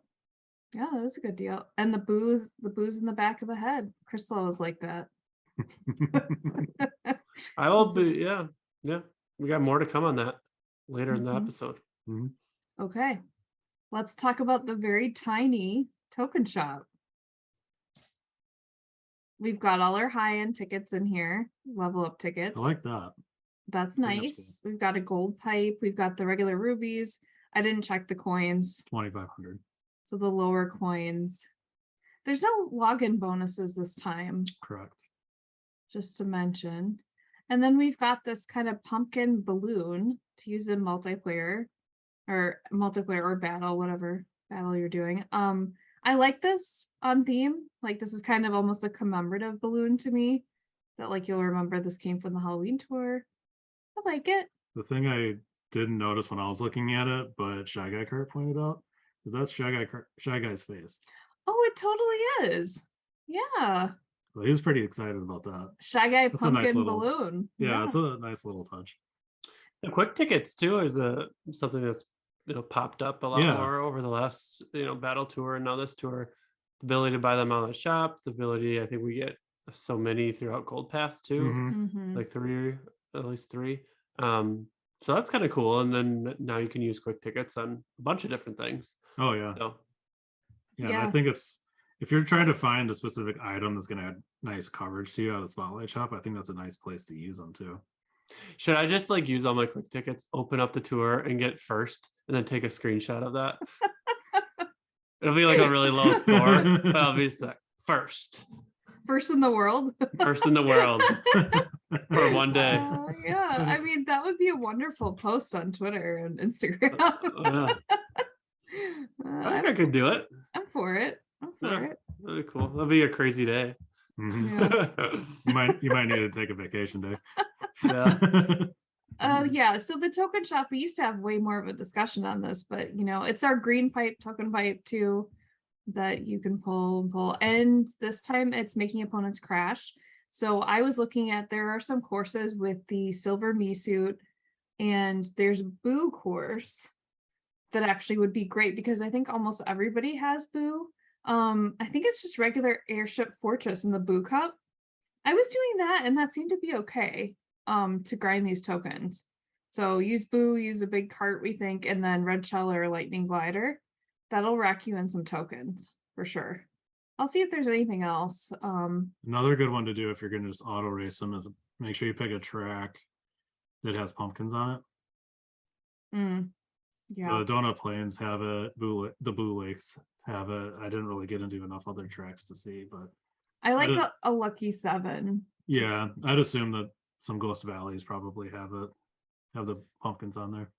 Speaker 2: Yeah, that's a good deal. And the boo's in the back of the head. Crystal was like that.
Speaker 1: I will be, yeah. We got more to come on that later in the episode.
Speaker 2: Okay. Let's talk about the very tiny token shop. We've got all our high-end tickets in here, level up tickets.
Speaker 3: I like that.
Speaker 2: That's
Speaker 3: I think
Speaker 2: nice.
Speaker 3: that's
Speaker 2: We've got a gold pipe. We've got the regular rubies. I didn't check the coins.
Speaker 3: 2,500.
Speaker 2: So the lower coins. There's no login bonuses this time,
Speaker 3: Correct.
Speaker 2: just to mention. And then we've got this kind of pumpkin balloon to use in multiplayer or battle, whatever battle you're doing. I like this on theme. Like, this is kind of almost a commemorative balloon to me, that like you'll remember this came from the Halloween tour. I like it.
Speaker 3: The thing I didn't notice when I was looking at it, but Shy Guy Kart pointed out, is that's Shy Guy's face.
Speaker 2: Oh, it totally is. Yeah.
Speaker 3: So he was pretty excited about that.
Speaker 2: Shy Guy
Speaker 3: That's a nice
Speaker 2: pumpkin
Speaker 3: little-
Speaker 2: balloon.
Speaker 3: Yeah, it's a nice little touch.
Speaker 1: The quick tickets too is something that's popped up a lot more over the last battle tour and now this tour. The ability to buy them on the shop, the ability, I think we get so many throughout Gold Pass too, like at least three. So that's kind of cool. And then now you can use quick tickets on a bunch of different things.
Speaker 3: Oh yeah.
Speaker 1: So
Speaker 3: yeah, and I think it's, if you're trying to find a specific item that's going to add nice coverage to you at a spotlight shop, I think that's a nice place to use them too.
Speaker 1: Should I just like use all my quick tickets, open up the tour and get first and then take a screenshot of that? It'll be like a really low score, but I'll be first.
Speaker 2: First in the world.
Speaker 1: First in the world for one day.
Speaker 2: Yeah, I mean, that would be a wonderful post on Twitter and Instagram.
Speaker 1: I think I could do it.
Speaker 2: I'm for it.
Speaker 1: Really cool. That'll be a crazy day.
Speaker 2: Yeah.
Speaker 3: You might need to take a vacation day.
Speaker 2: Yeah, so the token shop, we used to have way more of a discussion on this, but it's our green pipe token pipe too that you can pull, and this time it's making opponents crash. So I was looking at, there are some courses with the silver me suit, and there's Boo course that actually would be great because I think almost everybody has Boo. I think it's just regular Airship Fortress in the Boo Cup. I was doing that and that seemed to be okay to grind these tokens. So use Boo, use a big cart, we think, and then Red Shell or Lightning Glider. That'll rack you in some tokens for sure. I'll see if there's anything else.
Speaker 3: Another good one to do if you're gonna just auto race them is make sure you pick a track that has pumpkins on it.
Speaker 2: Yeah.
Speaker 3: The Donut Plains have it, the Boo Lakes have it. I didn't really get into enough other tracks to see, but
Speaker 2: I like
Speaker 3: did-
Speaker 2: a lucky 7.
Speaker 3: yeah, I'd assume that some Ghost Valleys probably have the pumpkins on there.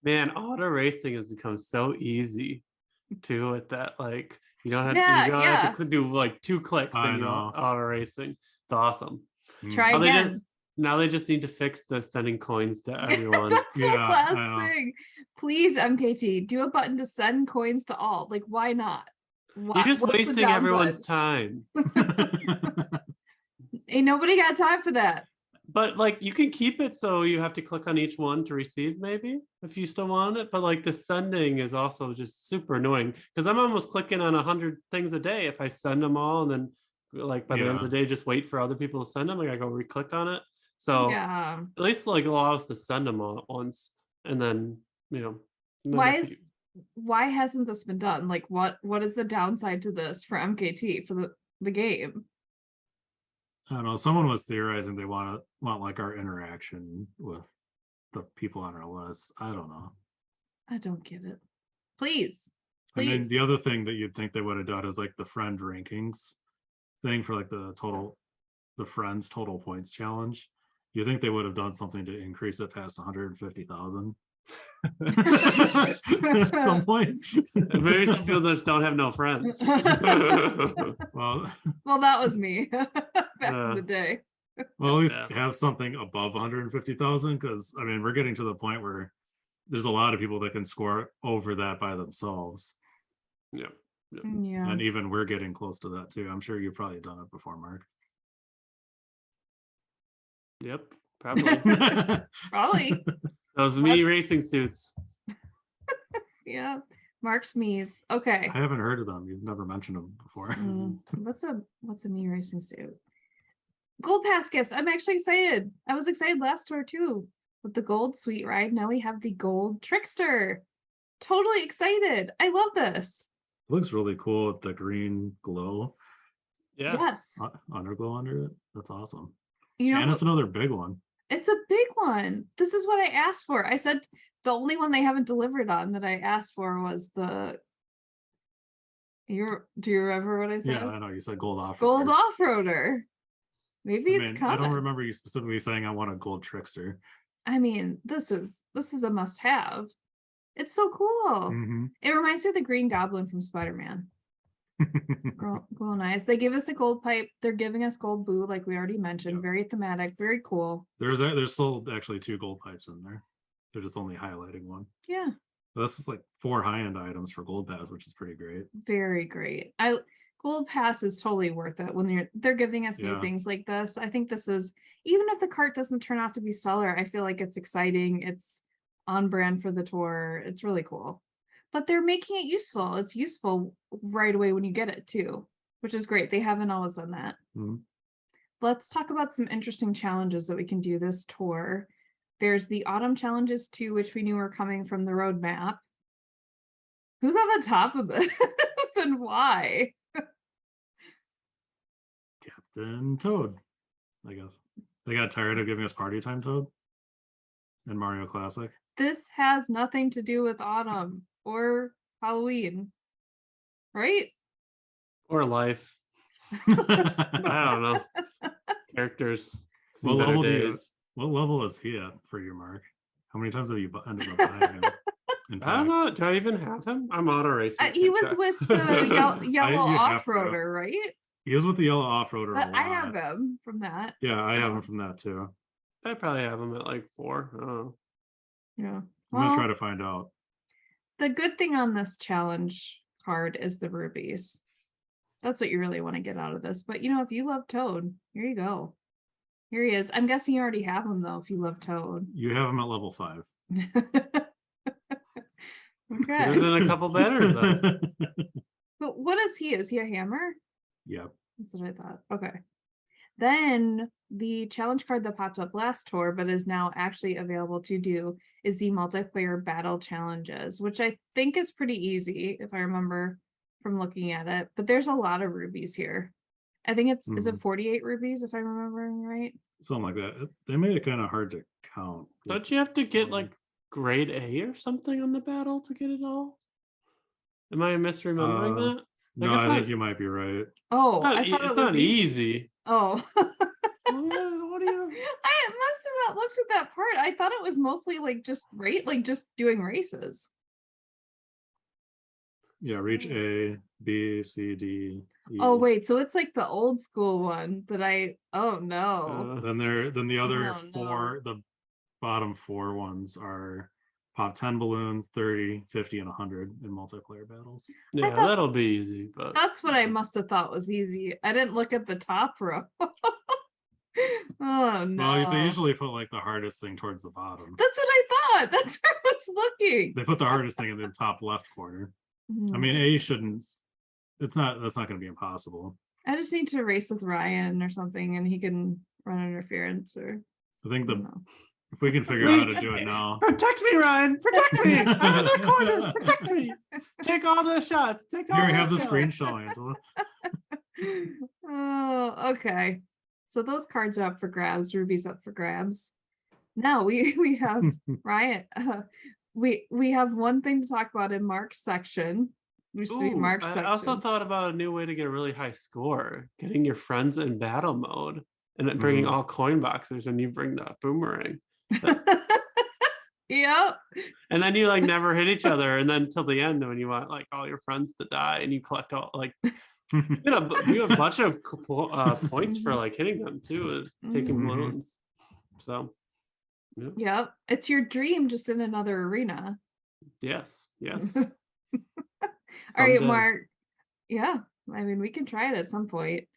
Speaker 1: Man, auto racing has become so easy too with that. Like you don't have
Speaker 2: Yeah,
Speaker 1: you don't
Speaker 2: yeah.
Speaker 1: have to do like 2 clicks
Speaker 3: I
Speaker 1: and you're
Speaker 3: know.
Speaker 1: auto racing. It's awesome.
Speaker 2: Try
Speaker 1: Now they just
Speaker 2: again.
Speaker 1: now they just need to fix the sending coins to everyone.
Speaker 2: That's the
Speaker 3: Yeah,
Speaker 2: last
Speaker 3: I know.
Speaker 2: thing. Please, MKT, do a button to send coins to all. Like, why not?
Speaker 1: You're just
Speaker 2: What's the
Speaker 1: wasting everyone's
Speaker 2: downside?
Speaker 1: time.
Speaker 2: Ain't nobody got time for that.
Speaker 1: But like you can keep it so you have to click on each one to receive, maybe if you still want it. But like the sending is also just super annoying because I'm almost clicking on 100 things a day if I send them all and then like by the end of the day just wait for other people to send them. Like I go re-click on it. So
Speaker 2: Yeah.
Speaker 1: at least like allow us to send them all at once and then and then
Speaker 2: Why hasn't this been done? Like, what is the downside to this for MKT for the game?
Speaker 3: I don't know. Someone was theorizing they want like our interaction with the people on our list. I don't know.
Speaker 2: I don't get it. Please.
Speaker 3: And then the other thing that you'd think they would have done is like the friend rankings thing for like the friends total points challenge. You think they would have done something to increase it past 150,000 at some point?
Speaker 1: Maybe some people just don't have no friends.
Speaker 3: Well,
Speaker 2: that was me back in the day.
Speaker 3: Well, at least have something above 150,000 because I mean we're getting to the point where there's a lot of people that can score over that by themselves.
Speaker 1: Yeah.
Speaker 3: And even we're getting close to that too. I'm sure you've probably done it before, Mark.
Speaker 1: Yep, probably.
Speaker 2: Probably.
Speaker 1: Those me racing suits.
Speaker 2: Yeah. Mark's me's. Okay.
Speaker 3: I haven't heard of them. You've never mentioned them before.
Speaker 2: What's a me racing suit? Gold pass gifts. I'm actually excited. I was excited last tour too with the gold sweet ride. Now we have the gold trickster. Totally excited. I love this.
Speaker 3: It looks really cool with the green glow.
Speaker 1: Yeah.
Speaker 2: Yes.
Speaker 3: Underglow under it. That's awesome.
Speaker 2: You know,
Speaker 3: and it's another big one.
Speaker 2: It's a big one. This is what I asked for. I said the only one they haven't delivered on that I asked for was the. Do you remember what I said?
Speaker 3: Yeah, I know. You said gold off-roader.
Speaker 2: Gold off-roader. Maybe it's coming.
Speaker 3: I don't remember you specifically saying I want a gold trickster.
Speaker 2: I mean, this is a must-have. It's so cool. It reminds me of the Green Goblin from Spider-Man. Glow eyes. They give us a gold pipe. They're giving us gold boo, like we already mentioned. Yep. Very thematic, very cool.
Speaker 3: There's still actually 2 gold pipes in there. They're just only highlighting one.
Speaker 2: Yeah.
Speaker 3: But that's just like 4 high-end items for gold pass, which is pretty great.
Speaker 2: Very great. Gold pass is totally worth it when they're giving us new things like this. I think this is, even if the cart doesn't turn out to be stellar, I feel like it's exciting. It's on brand for the tour. It's really cool. But they're making it useful. It's useful right away when you get it too, which is great. They haven't always done that. Let's talk about some interesting challenges that we can do this tour. There's the autumn challenges too, which we knew were coming from the roadmap. Who's on the top of this and why?
Speaker 3: Captain Toad, I guess. They got tired of giving us Party Time Toad in Mario Classic.
Speaker 2: This has nothing to do with autumn or Halloween, right?
Speaker 1: Or life. I don't know. Characters.
Speaker 3: What level is he at for you, Mark? How many times have you ended up buying him?
Speaker 1: I don't know. Do I even have him? I'm auto racing.
Speaker 2: He was with the yellow off-roader, right?
Speaker 3: He was with the yellow off-roader a lot.
Speaker 2: I have him from that.
Speaker 3: Yeah, I have him from that too.
Speaker 1: I probably have him at like 4. I don't know.
Speaker 2: Yeah.
Speaker 3: I'm gonna try to find out.
Speaker 2: The good thing on this challenge card is the rubies. That's what you really want to get out of this. But you know, if you love Toad, here you go. Here he is. I'm guessing you already have him though, if you love Toad.
Speaker 3: You have him at level 5.
Speaker 2: Okay.
Speaker 1: There's in a couple banners though.
Speaker 2: But what is he? Is he a hammer?
Speaker 3: Yep.
Speaker 2: That's what I thought. Okay. Then the challenge card that popped up last tour, but is now actually available to do, is the multiplayer battle challenges, which I think is pretty easy, if I remember from looking at it, but there's a lot of rubies here. I think is it
Speaker 3: Mhm.
Speaker 2: 48 rubies if I'm remembering right?
Speaker 3: Something like that. They made it kind of hard to count.
Speaker 1: Don't you have to get
Speaker 3: Um,
Speaker 1: like grade A or something on the battle to get it all? Am I misremembering that? Like
Speaker 3: No,
Speaker 1: it's
Speaker 3: I
Speaker 1: not
Speaker 3: think you might be right.
Speaker 2: Oh, I thought it
Speaker 1: it's
Speaker 2: was
Speaker 1: not easy.
Speaker 2: Oh.
Speaker 1: What do you
Speaker 2: I must have not looked at that part. I thought it was mostly like just doing races.
Speaker 3: Yeah, reach A, B, C, D, E.
Speaker 2: Oh wait, so it's like the old school one that oh no.
Speaker 3: Then the other
Speaker 2: Oh, no.
Speaker 3: four, the bottom four ones are pop 10 balloons, 30, 50, and 100 in multiplayer battles.
Speaker 1: Yeah,
Speaker 2: thought-
Speaker 1: that'll be easy, but
Speaker 2: That's what I must have thought was easy. I didn't look at the top row. Oh no.
Speaker 3: Well, they usually put like the hardest thing towards the bottom.
Speaker 2: That's what I thought. That's where I was looking.
Speaker 3: They put the hardest thing in the top left corner. I
Speaker 2: Hmm.
Speaker 3: mean, A shouldn't. That's not going to be impossible.
Speaker 2: I just need to race with Ryan or something, and he can run interference or
Speaker 3: I think
Speaker 2: I don't know.
Speaker 3: if we can figure out how to do it now.
Speaker 1: protect me, Ryan! Protect me! I'm in the corner! Protect me! Take all the shots! Take all
Speaker 3: Here we
Speaker 1: the
Speaker 3: have the
Speaker 1: shots.
Speaker 3: screen show, Angela.
Speaker 2: Oh, okay. So those cards are up for grabs. Ruby's up for grabs. Now we have Ryan. We have one thing to talk about in Mark's section. We see
Speaker 1: Ooh,
Speaker 2: Mark's
Speaker 1: I
Speaker 2: section.
Speaker 1: also thought about a new way to get a really high score, getting your friends in battle mode and then bringing
Speaker 3: Mhm.
Speaker 1: all coin boxers and you bring the boomerang.
Speaker 2: Yep.
Speaker 1: And then you like never hit each other. And then till the end when you want like all your friends to die and you collect all like you have a bunch of points for like hitting them too, taking
Speaker 2: Mhm.
Speaker 1: balloons. So yeah.
Speaker 2: Yep. It's your dream just in another arena.
Speaker 1: Yes.
Speaker 2: All right,
Speaker 1: Someday.
Speaker 2: Mark. Yeah. I mean, we can try it at some point.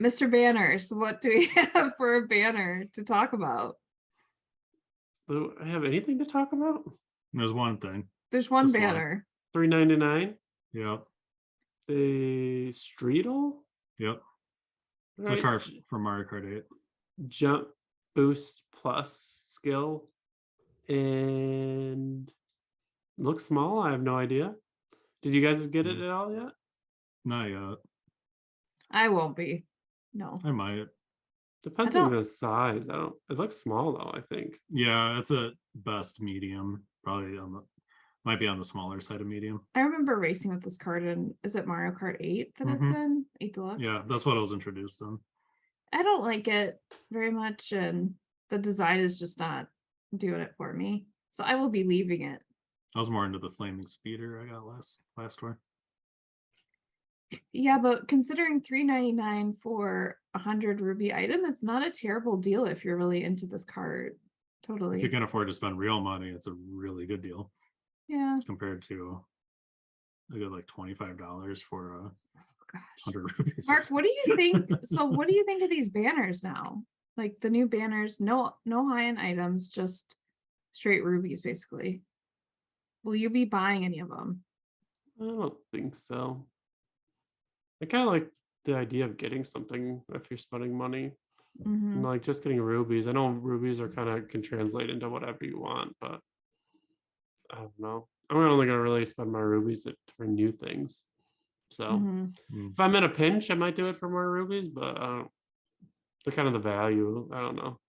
Speaker 2: Mr. Banners, what do we have for a banner to talk about?
Speaker 1: Do I have anything to talk about?
Speaker 3: There's one thing.
Speaker 2: There's one
Speaker 3: Just one.
Speaker 2: banner.
Speaker 1: $3.99.
Speaker 3: Yep.
Speaker 1: The Streetle.
Speaker 3: Yep. It's
Speaker 1: Right.
Speaker 3: a card from Mario Kart 8.
Speaker 1: Jump boost plus skill. And looks small. I have no idea. Did you guys get it at all yet?
Speaker 3: Not yet.
Speaker 2: I won't be. No.
Speaker 3: I might.
Speaker 1: Depends on the size. It looks small though, I think.
Speaker 3: Yeah, it's a best medium. Probably might be on the smaller side of medium.
Speaker 2: I remember racing with this card in, is it Mario Kart 8 that it's in? 8 Deluxe?
Speaker 3: Yeah, that's what I was introduced in.
Speaker 2: I don't like it very much, and the design is just not doing it for me. So I will be leaving it.
Speaker 3: I was more into the flaming speeder I got last tour.
Speaker 2: Yeah, but considering $3.99 for 100 ruby item, it's not a terrible deal if you're really into this card. Totally.
Speaker 3: If you can afford to spend real money, it's a really good deal.
Speaker 2: Yeah.
Speaker 3: Compared to I got like $25 for
Speaker 2: Gosh.
Speaker 3: 100 rupees.
Speaker 2: Mark, what do you think? So what do you think of these banners now? Like the new banners, no high-end items, just straight rubies, basically. Will you be buying any of them?
Speaker 1: I don't think so. I kind of like the idea of getting something if you're spending money.
Speaker 2: Mhm.
Speaker 1: Like just getting rubies. I know rubies are kind of can translate into whatever you want, but I don't know. I'm only gonna really spend my rubies for new things. So
Speaker 2: Mhm.
Speaker 1: if I'm in a pinch, I might do it for more rubies, but the kind of the value. I don't know.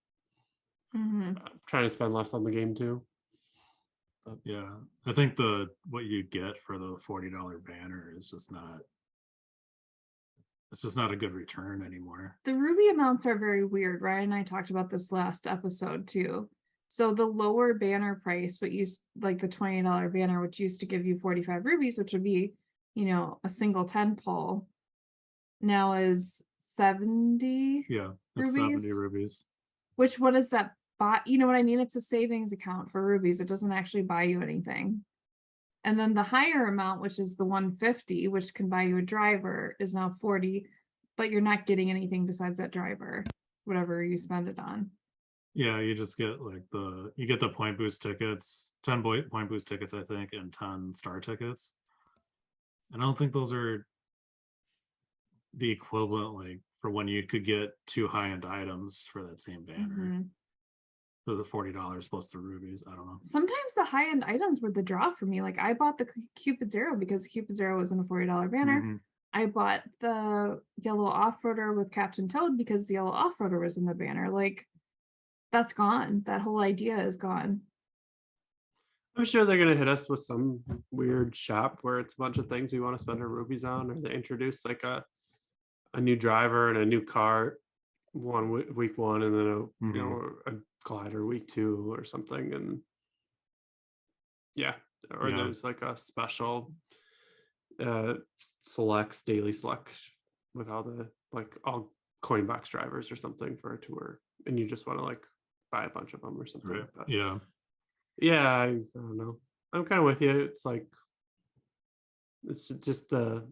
Speaker 2: Mhm.
Speaker 1: I'm trying to spend less on the game too.
Speaker 3: But yeah, I think what you get for the $40 banner is just not. It's just not a good return anymore.
Speaker 2: The ruby amounts are very weird. Ryan and I talked about this last episode too. So the lower banner price, but used like the $20 banner, which used to give you 45 rubies, which would be, a single 10 pull, now is 70.
Speaker 3: Yeah, it's 70 rubies.
Speaker 2: Which what is that buy? You know what I mean? It's a savings account for rubies. It doesn't actually buy you anything. And then the higher amount, which is the 150, which can buy you a driver, is now 40, but you're not getting anything besides that driver, whatever you spend it on.
Speaker 3: Yeah, you just get like you get the point boost tickets, 10 point boost tickets, I think, and 10 star tickets. And I don't think those are the equivalent like for when you could get 2 high-end items for that same banner. for the $40 plus the rubies. I don't know.
Speaker 2: Sometimes the high-end items were the draw for me. Like I bought the Cupid Zero because Cupid Zero was in a $40 banner.
Speaker 3: Mhm.
Speaker 2: I bought the yellow off-roader with Captain Toad because the yellow off-roader was in the banner. Like that's gone. That whole idea is gone.
Speaker 1: I'm sure they're gonna hit us with some weird shop where it's a bunch of things we want to spend our rubies on, or they introduce like a new driver and a new car week one, and then a glider week 2 or something, and yeah, or
Speaker 3: Yeah.
Speaker 1: there's like a special daily select with all the like all coin box drivers or something for a tour, and you just want to like buy a bunch of them or something.
Speaker 3: Right.
Speaker 1: But
Speaker 3: Yeah.
Speaker 1: yeah, I don't know. I'm kind of with you. It's like it's just the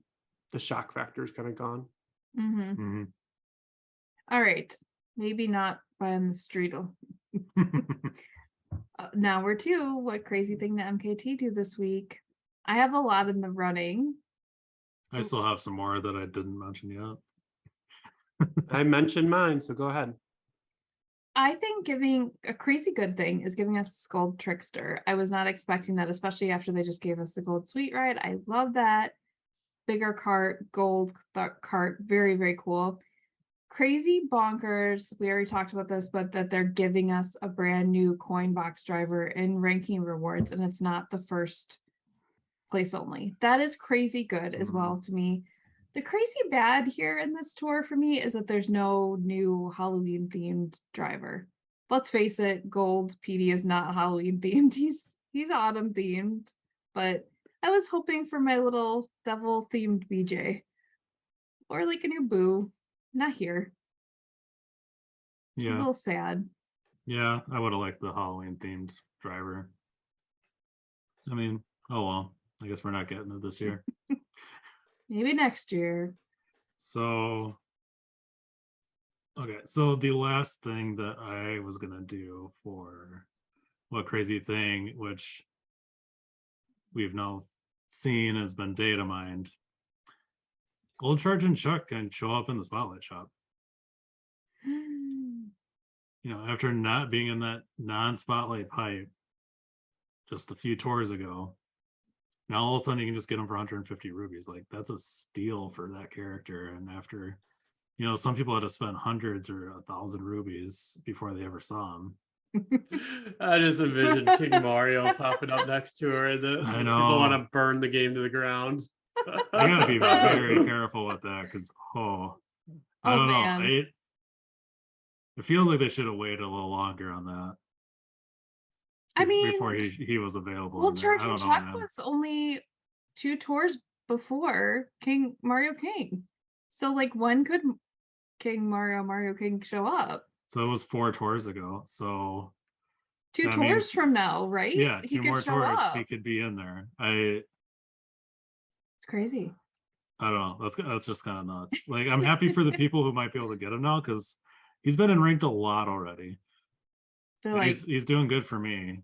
Speaker 1: shock factor is kind of gone.
Speaker 2: Mm-hmm.
Speaker 3: Mhm.
Speaker 2: All right, maybe not on the street. Now we're to what crazy thing the MKT do this week. I have a lot in the running.
Speaker 3: I still have some more that I didn't mention yet.
Speaker 1: I mentioned mine, so go ahead.
Speaker 2: I think giving a crazy good thing is giving us this gold trickster. I was not expecting that, especially after they just gave us the gold sweet ride. I love that. Bigger cart, gold cart, very, very cool. Crazy bonkers. We already talked about this, but that they're giving us a brand new coin box driver in ranking rewards, and it's not the first place only. That is crazy good as well to me. The crazy bad here in this tour for me is that there's no new Halloween themed driver. Let's face it, Gold Petey is not Halloween themed. He's autumn themed, but I was hoping for my little devil themed BJ or like a new Boo. Not here. A
Speaker 3: Yeah.
Speaker 2: little sad.
Speaker 3: Yeah, I would have liked the Halloween themed driver. I mean, oh well. I guess we're not getting it this year.
Speaker 2: Maybe next year.
Speaker 3: So okay, so the last thing that I was gonna do for what crazy thing, which we've now seen has been data mined, Gold Charge and Chuck can show up in the spotlight shop. You know, after not being in that non-spotlight pipe just a few tours ago, now all of a sudden you can just get them for 150 rubies. Like that's a steal for that character. And after, you know, some people had to spend hundreds or 1,000 rubies before they ever saw him.
Speaker 1: I just envisioned King Mario popping up next to her, and
Speaker 3: I
Speaker 1: people
Speaker 3: know.
Speaker 1: want to burn the game to the ground.
Speaker 3: I gotta be very careful with that because I don't know.
Speaker 2: Man.
Speaker 3: It feels like they should have waited a little longer on that.
Speaker 2: I mean,
Speaker 3: before he was available.
Speaker 2: Gold Charge and
Speaker 3: know,
Speaker 2: Chuck
Speaker 3: man.
Speaker 2: was only 2 tours before Mario King. So like when could Mario King show up?
Speaker 3: So it was 4 tours ago. So
Speaker 2: 2 tours means, from now, right?
Speaker 3: Yeah,
Speaker 2: he
Speaker 3: 2
Speaker 2: could
Speaker 3: more
Speaker 2: show
Speaker 3: tours.
Speaker 2: up.
Speaker 3: He could be in there.
Speaker 2: It's crazy.
Speaker 3: I don't know. That's just kind of nuts. Like I'm happy for the people who might be able to get him now because he's been in ranked a lot already. Like, he's doing good for me.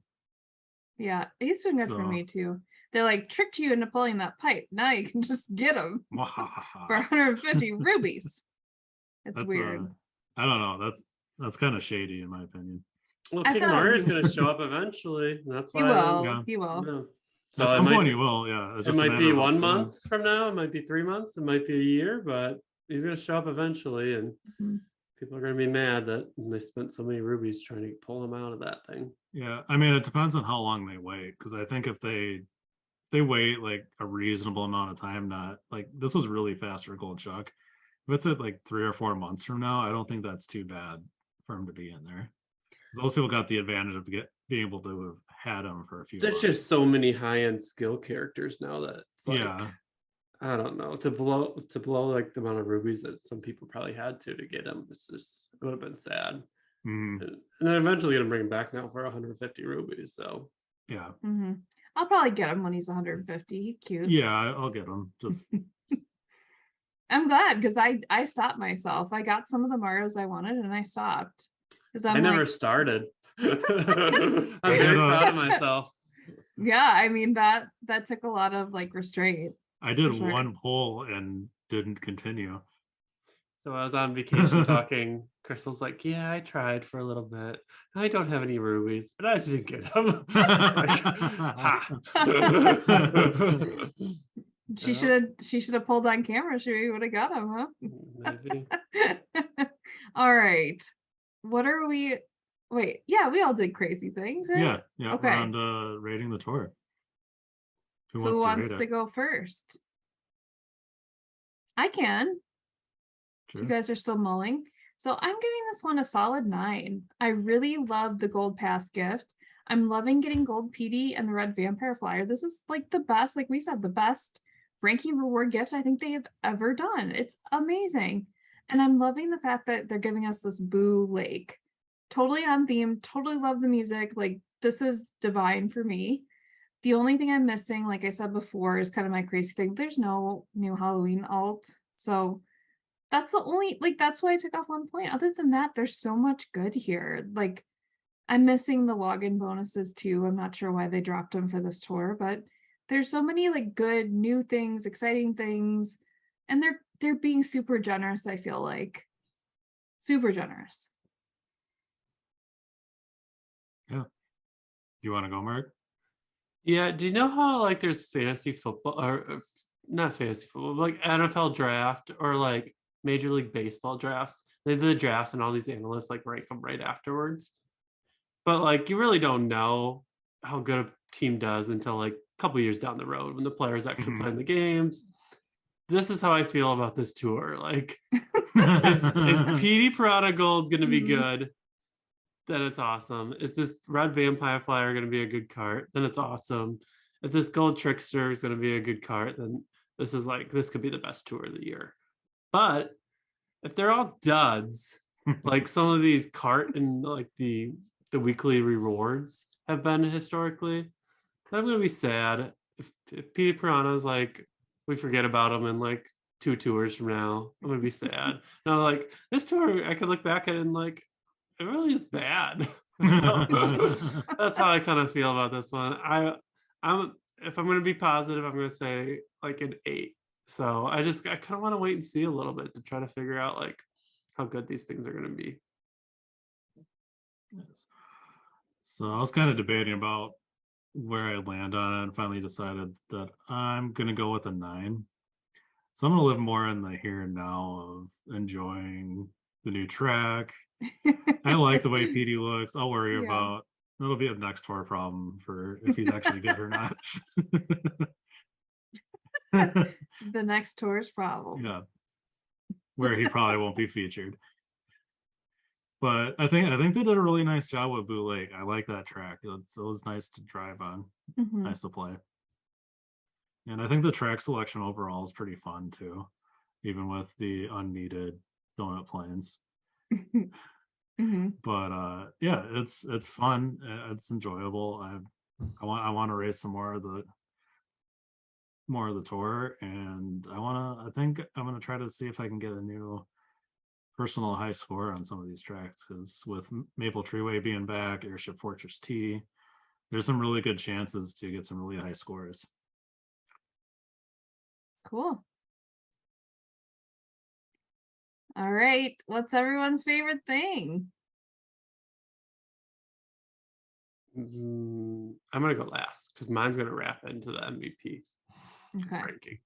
Speaker 2: Yeah, he's doing good for me too. They're like tricked you into pulling that pipe. Now you can just get him for 150 rubies. That's weird.
Speaker 3: I don't know. That's kind of shady in my opinion.
Speaker 1: Well, King Mario's going to show up eventually. That's why
Speaker 2: he will. He will.
Speaker 1: Yeah. So
Speaker 3: at some point he will. Yeah,
Speaker 1: it might be 1 month from now. It might be 3 months. It might be a year, but he's going to show up eventually, and people are going to be mad that they spent so many rubies trying to pull him out of that thing.
Speaker 3: Yeah, I mean, it depends on how long they wait, because I think if they wait like a reasonable amount of time, not like this was really fast for Gold Chuck. If it's at like 3 or 4 months from now, I don't think that's too bad for him to be in there. Because those people got the advantage of being able to have had him for a few
Speaker 1: There's
Speaker 3: months.
Speaker 1: just so many high-end skill characters now that it's like,
Speaker 3: yeah.
Speaker 1: I don't know, to blow like the amount of rubies that some people probably had to get him. It's just, it would have been sad. And then eventually gonna bring him back now for 150 rubies. So
Speaker 3: yeah,
Speaker 2: I'll probably get him when he's 150. He's cute.
Speaker 3: Yeah, I'll get him. Just
Speaker 2: I'm glad because I stopped myself. I got some of the Marios I wanted and I stopped because
Speaker 1: I never started. I'm very proud of myself.
Speaker 2: Yeah, I mean that took a lot of like restraint.
Speaker 3: I did one pull and didn't continue.
Speaker 1: So I was on vacation talking Crystal's like, yeah, I tried for a little bit. I don't have any rubies, but I didn't get them.
Speaker 2: She
Speaker 1: Yeah.
Speaker 2: should have pulled on camera. She would have got him,
Speaker 1: Maybe.
Speaker 2: huh? All right. What are we? Wait, yeah, we all did crazy things, right?
Speaker 3: Yeah.
Speaker 2: Okay.
Speaker 3: We're on to rating the tour. Who
Speaker 2: Who
Speaker 3: wants
Speaker 2: wants
Speaker 3: to rate
Speaker 2: to
Speaker 3: it?
Speaker 2: go first? I can.
Speaker 3: Sure.
Speaker 2: You guys are still mulling. So I'm giving this one a solid 9. I really love the gold pass gift. I'm loving getting gold Petey and the red vampire flyer. This is like the best, like we said, the best ranking reward gift I think they have ever done. It's amazing. And I'm loving the fact that they're giving us this Boo Lake. Totally on theme, totally love the music. Like this is divine for me. The only thing I'm missing, like I said before, is kind of my crazy thing. There's no new Halloween alt. So that's the only, like, that's why I took off 1 point. Other than that, there's so much good here. Like, I'm missing the login bonuses too. I'm not sure why they dropped them for this tour, but there's so many like good new things, exciting things, and they're being super generous, I feel like. Super generous.
Speaker 3: Yeah. You want to go, Mark?
Speaker 1: Yeah, do you know how like there's fantasy football or not fantasy football, but like NFL draft or like Major League Baseball drafts? They do the drafts and all these analysts like rank them right afterwards. But like you really don't know how good a team does until like a couple years down the road when the players actually playing the games. This is how I feel about this tour. Like, is Petey Piranha Gold gonna be good? Then it's awesome. Is this red vampire flyer going to be a good cart? Then it's awesome. If this gold trickster is going to be a good cart, then this could be the best tour of the year. But if they're all duds, like some of these cart and like the weekly rewards have been historically, then I'm going to be sad. If Petey Piranha's like we forget about him in like 2 tours from now, I'm going to be sad. Now like this tour, I could look back at it and like it really is bad. So that's how I kind of feel about this one. I'm if I'm going to be positive, I'm going to say like an 8. So I kind of want to wait and see a little bit to try to figure out like how good these things are going to be.
Speaker 3: Yes. So I was kind of debating about where I land on it and finally decided that I'm going to go with a 9. So I'm going to live more in the here and now of enjoying the new track. I like the way Petey looks. I'll worry about it'll be a next tour problem for if he's actually good or not.
Speaker 2: The next tour's problem.
Speaker 3: Yeah. Where he probably won't be featured. But I think they did a really nice job with Boo Lake. I like that track. It was nice to drive on. Nice to play. And I think the track selection overall is pretty fun too, even with the unneeded donut planes. But yeah, it's fun. It's enjoyable. I want to race some more of the tour, and I think I'm gonna try to see if I can get a new personal high score on some of these tracks, because with Maple Treeway being back, Airship Fortress T, there's some really good chances to get some really high scores.
Speaker 2: Cool. All right, what's everyone's favorite thing?
Speaker 1: I'm gonna go last because mine's gonna wrap into the MVP ranking.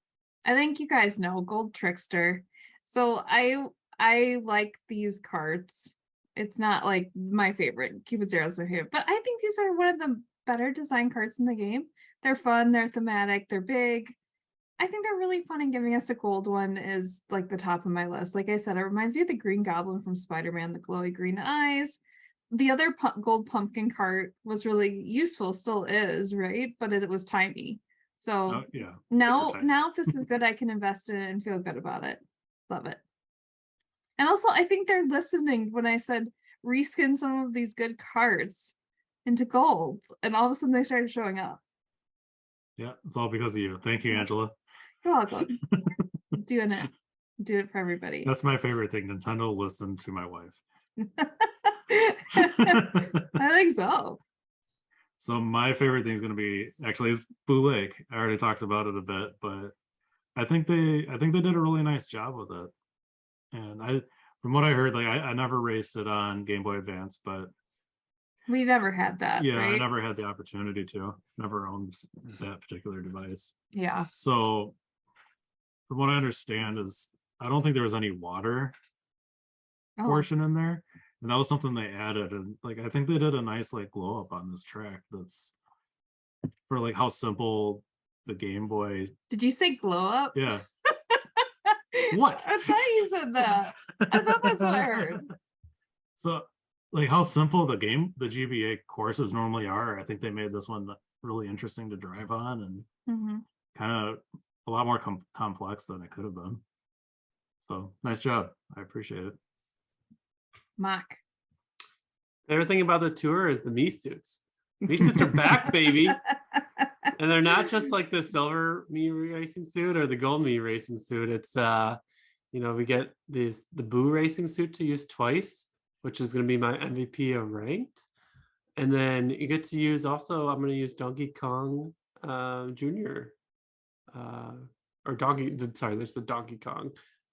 Speaker 2: I think you guys know Gold Trickster. So I like these carts. It's not like my favorite. Cupid Zero's my favorite, but I think these are one of the better design carts in the game. They're fun, they're thematic, they're big. I think they're really fun, and giving us a gold one is like the top of my list. Like I said, it reminds me of the Green Goblin from Spider-Man, the glowy green eyes. The other gold pumpkin cart was really useful, still is, right? But it was tiny. So
Speaker 3: yeah,
Speaker 2: now if this is good, I can invest in it and feel good about it. Love it. And also, I think they're listening when I said reskin some of these good cards into gold, and all of a sudden they started showing up.
Speaker 3: Yeah, it's all because of you. Thank you, Angela.
Speaker 2: You're welcome. Doing it. Do it for everybody.
Speaker 3: That's my favorite thing. Nintendo listened to my wife.
Speaker 2: I think so.
Speaker 3: So my favorite thing is going to be actually is Boo Lake. I already talked about it a bit, but I think they did a really nice job with it. And from what I heard, like I never raced it on Game Boy Advance, but
Speaker 2: We never had that,
Speaker 3: yeah, I
Speaker 2: right?
Speaker 3: never had the opportunity to. Never owned that particular device.
Speaker 2: Yeah.
Speaker 3: So from what I understand is I don't think there was any water
Speaker 2: Oh,
Speaker 3: portion in there. And that was something they added. And like I think they did a nice like glow up on this track that's for like how simple the Game Boy.
Speaker 2: did you say glow up?
Speaker 3: Yeah. What?
Speaker 2: I thought you said that. I thought that's what I heard.
Speaker 3: So like how simple the GBA courses normally are. I think they made this one really interesting to drive on and
Speaker 2: Mhm.
Speaker 3: kind of a lot more complex than it could have been. So nice job. I appreciate it.
Speaker 2: Mock.
Speaker 1: Favorite thing about the tour is the Mii suits. Mii suits are back, baby. And they're not just like the silver Mii racing suit or the gold Mii racing suit. It's we get the Boo racing suit to use twice, which is going to be my MVP of ranked. And then you get to use also, I'm going to use Donkey Kong Junior there's the Donkey Kong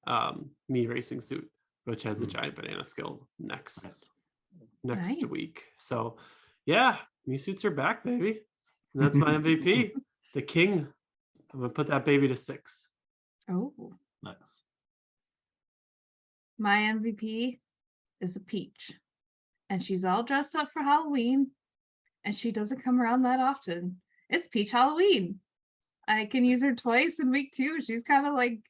Speaker 1: Mii racing suit, which has the giant banana skill next
Speaker 2: Nice.
Speaker 3: week.
Speaker 1: So yeah, Mii suits are back, baby. And that's my MVP. The king. I'm gonna put that baby to 6.
Speaker 2: Oh,
Speaker 3: Nice.
Speaker 2: my MVP is a Peach. And she's all dressed up for Halloween. And she doesn't come around that often. It's Peach Halloween. I can use her twice in week 2. She's kind of like,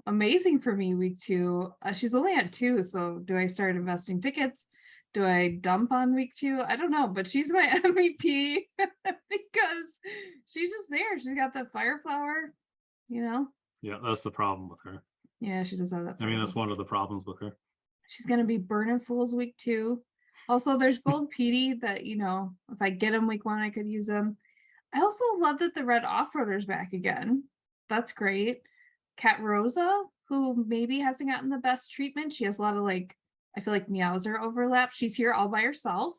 Speaker 2: amazing for me week 2. She's only at 2, so do I start investing tickets? Do I dump on week 2? I don't know, but she's my MVP because she's just there. She's got the fire flower,
Speaker 3: Yeah, that's the problem with her.
Speaker 2: Yeah, she does have that.
Speaker 3: I mean, that's one of the problems with her.
Speaker 2: She's gonna be burning fools week 2. Also, there's gold Petey that if I get him week 1, I could use him. I also love that the red off-roader's back again. That's great. Cat Rosa, who maybe hasn't gotten the best treatment. She has a lot of I feel like Meowser overlap. She's here all by herself.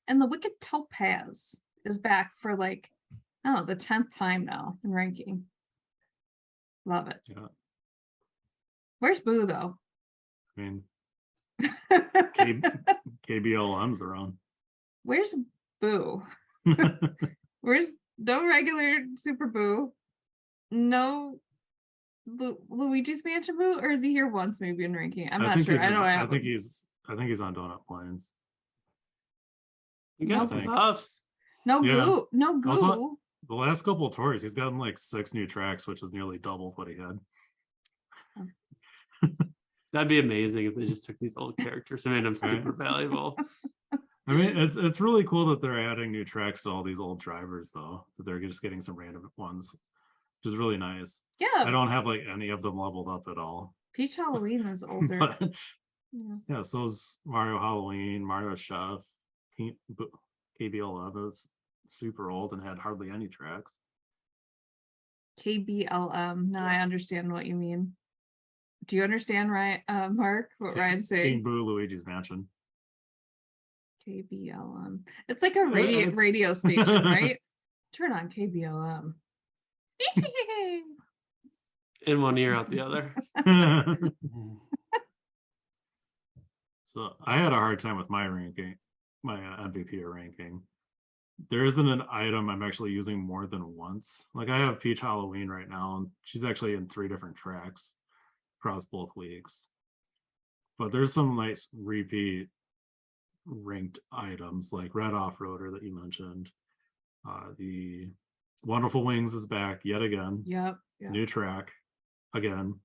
Speaker 2: And the Wicked Topaz is back for the 10th time now in ranking. Love it.
Speaker 3: Yeah.
Speaker 2: Where's Boo though?
Speaker 3: I mean, KBLM's around.
Speaker 2: Where's Boo? Where's no regular Super Boo? No Luigi's Mansion Boo, or is he here once maybe in ranking? I'm not sure.
Speaker 3: I think he's on Donut Plains.
Speaker 1: You got some buffs.
Speaker 2: No
Speaker 3: Yeah.
Speaker 2: Goo. No Goo.
Speaker 3: Also, the last couple of tours, he's gotten 6 new tracks, which is nearly double what he had.
Speaker 1: That'd be amazing if they just took these old characters and made them super valuable.
Speaker 3: I mean, it's really cool that they're adding new tracks to all these old drivers, though. That they're just getting some random ones, which is really nice.
Speaker 2: Yeah.
Speaker 3: I don't have any of them leveled up at all.
Speaker 2: Peach Halloween is older.
Speaker 3: But,
Speaker 2: yeah.
Speaker 3: So is Mario Halloween, Mario Chef, KBLM is super old and had hardly any tracks.
Speaker 2: KBLM. Now I understand what you mean. Do you understand, right, Mark? What Ryan's saying?
Speaker 3: King Boo, Luigi's Mansion.
Speaker 2: KBLM. It's like a radio station, right? Turn on KBLM.
Speaker 1: In one ear, out the other.
Speaker 3: So I had a hard time with my ranking, my MVP ranking. There isn't an item I'm actually using more than once. I have Peach Halloween right now, and she's actually in 3 different tracks across both weeks. But there's some nice repeat ranked items like Red Off-Roader that you mentioned. The Wonderful Wings is back yet again.
Speaker 2: Yep.
Speaker 3: New track again.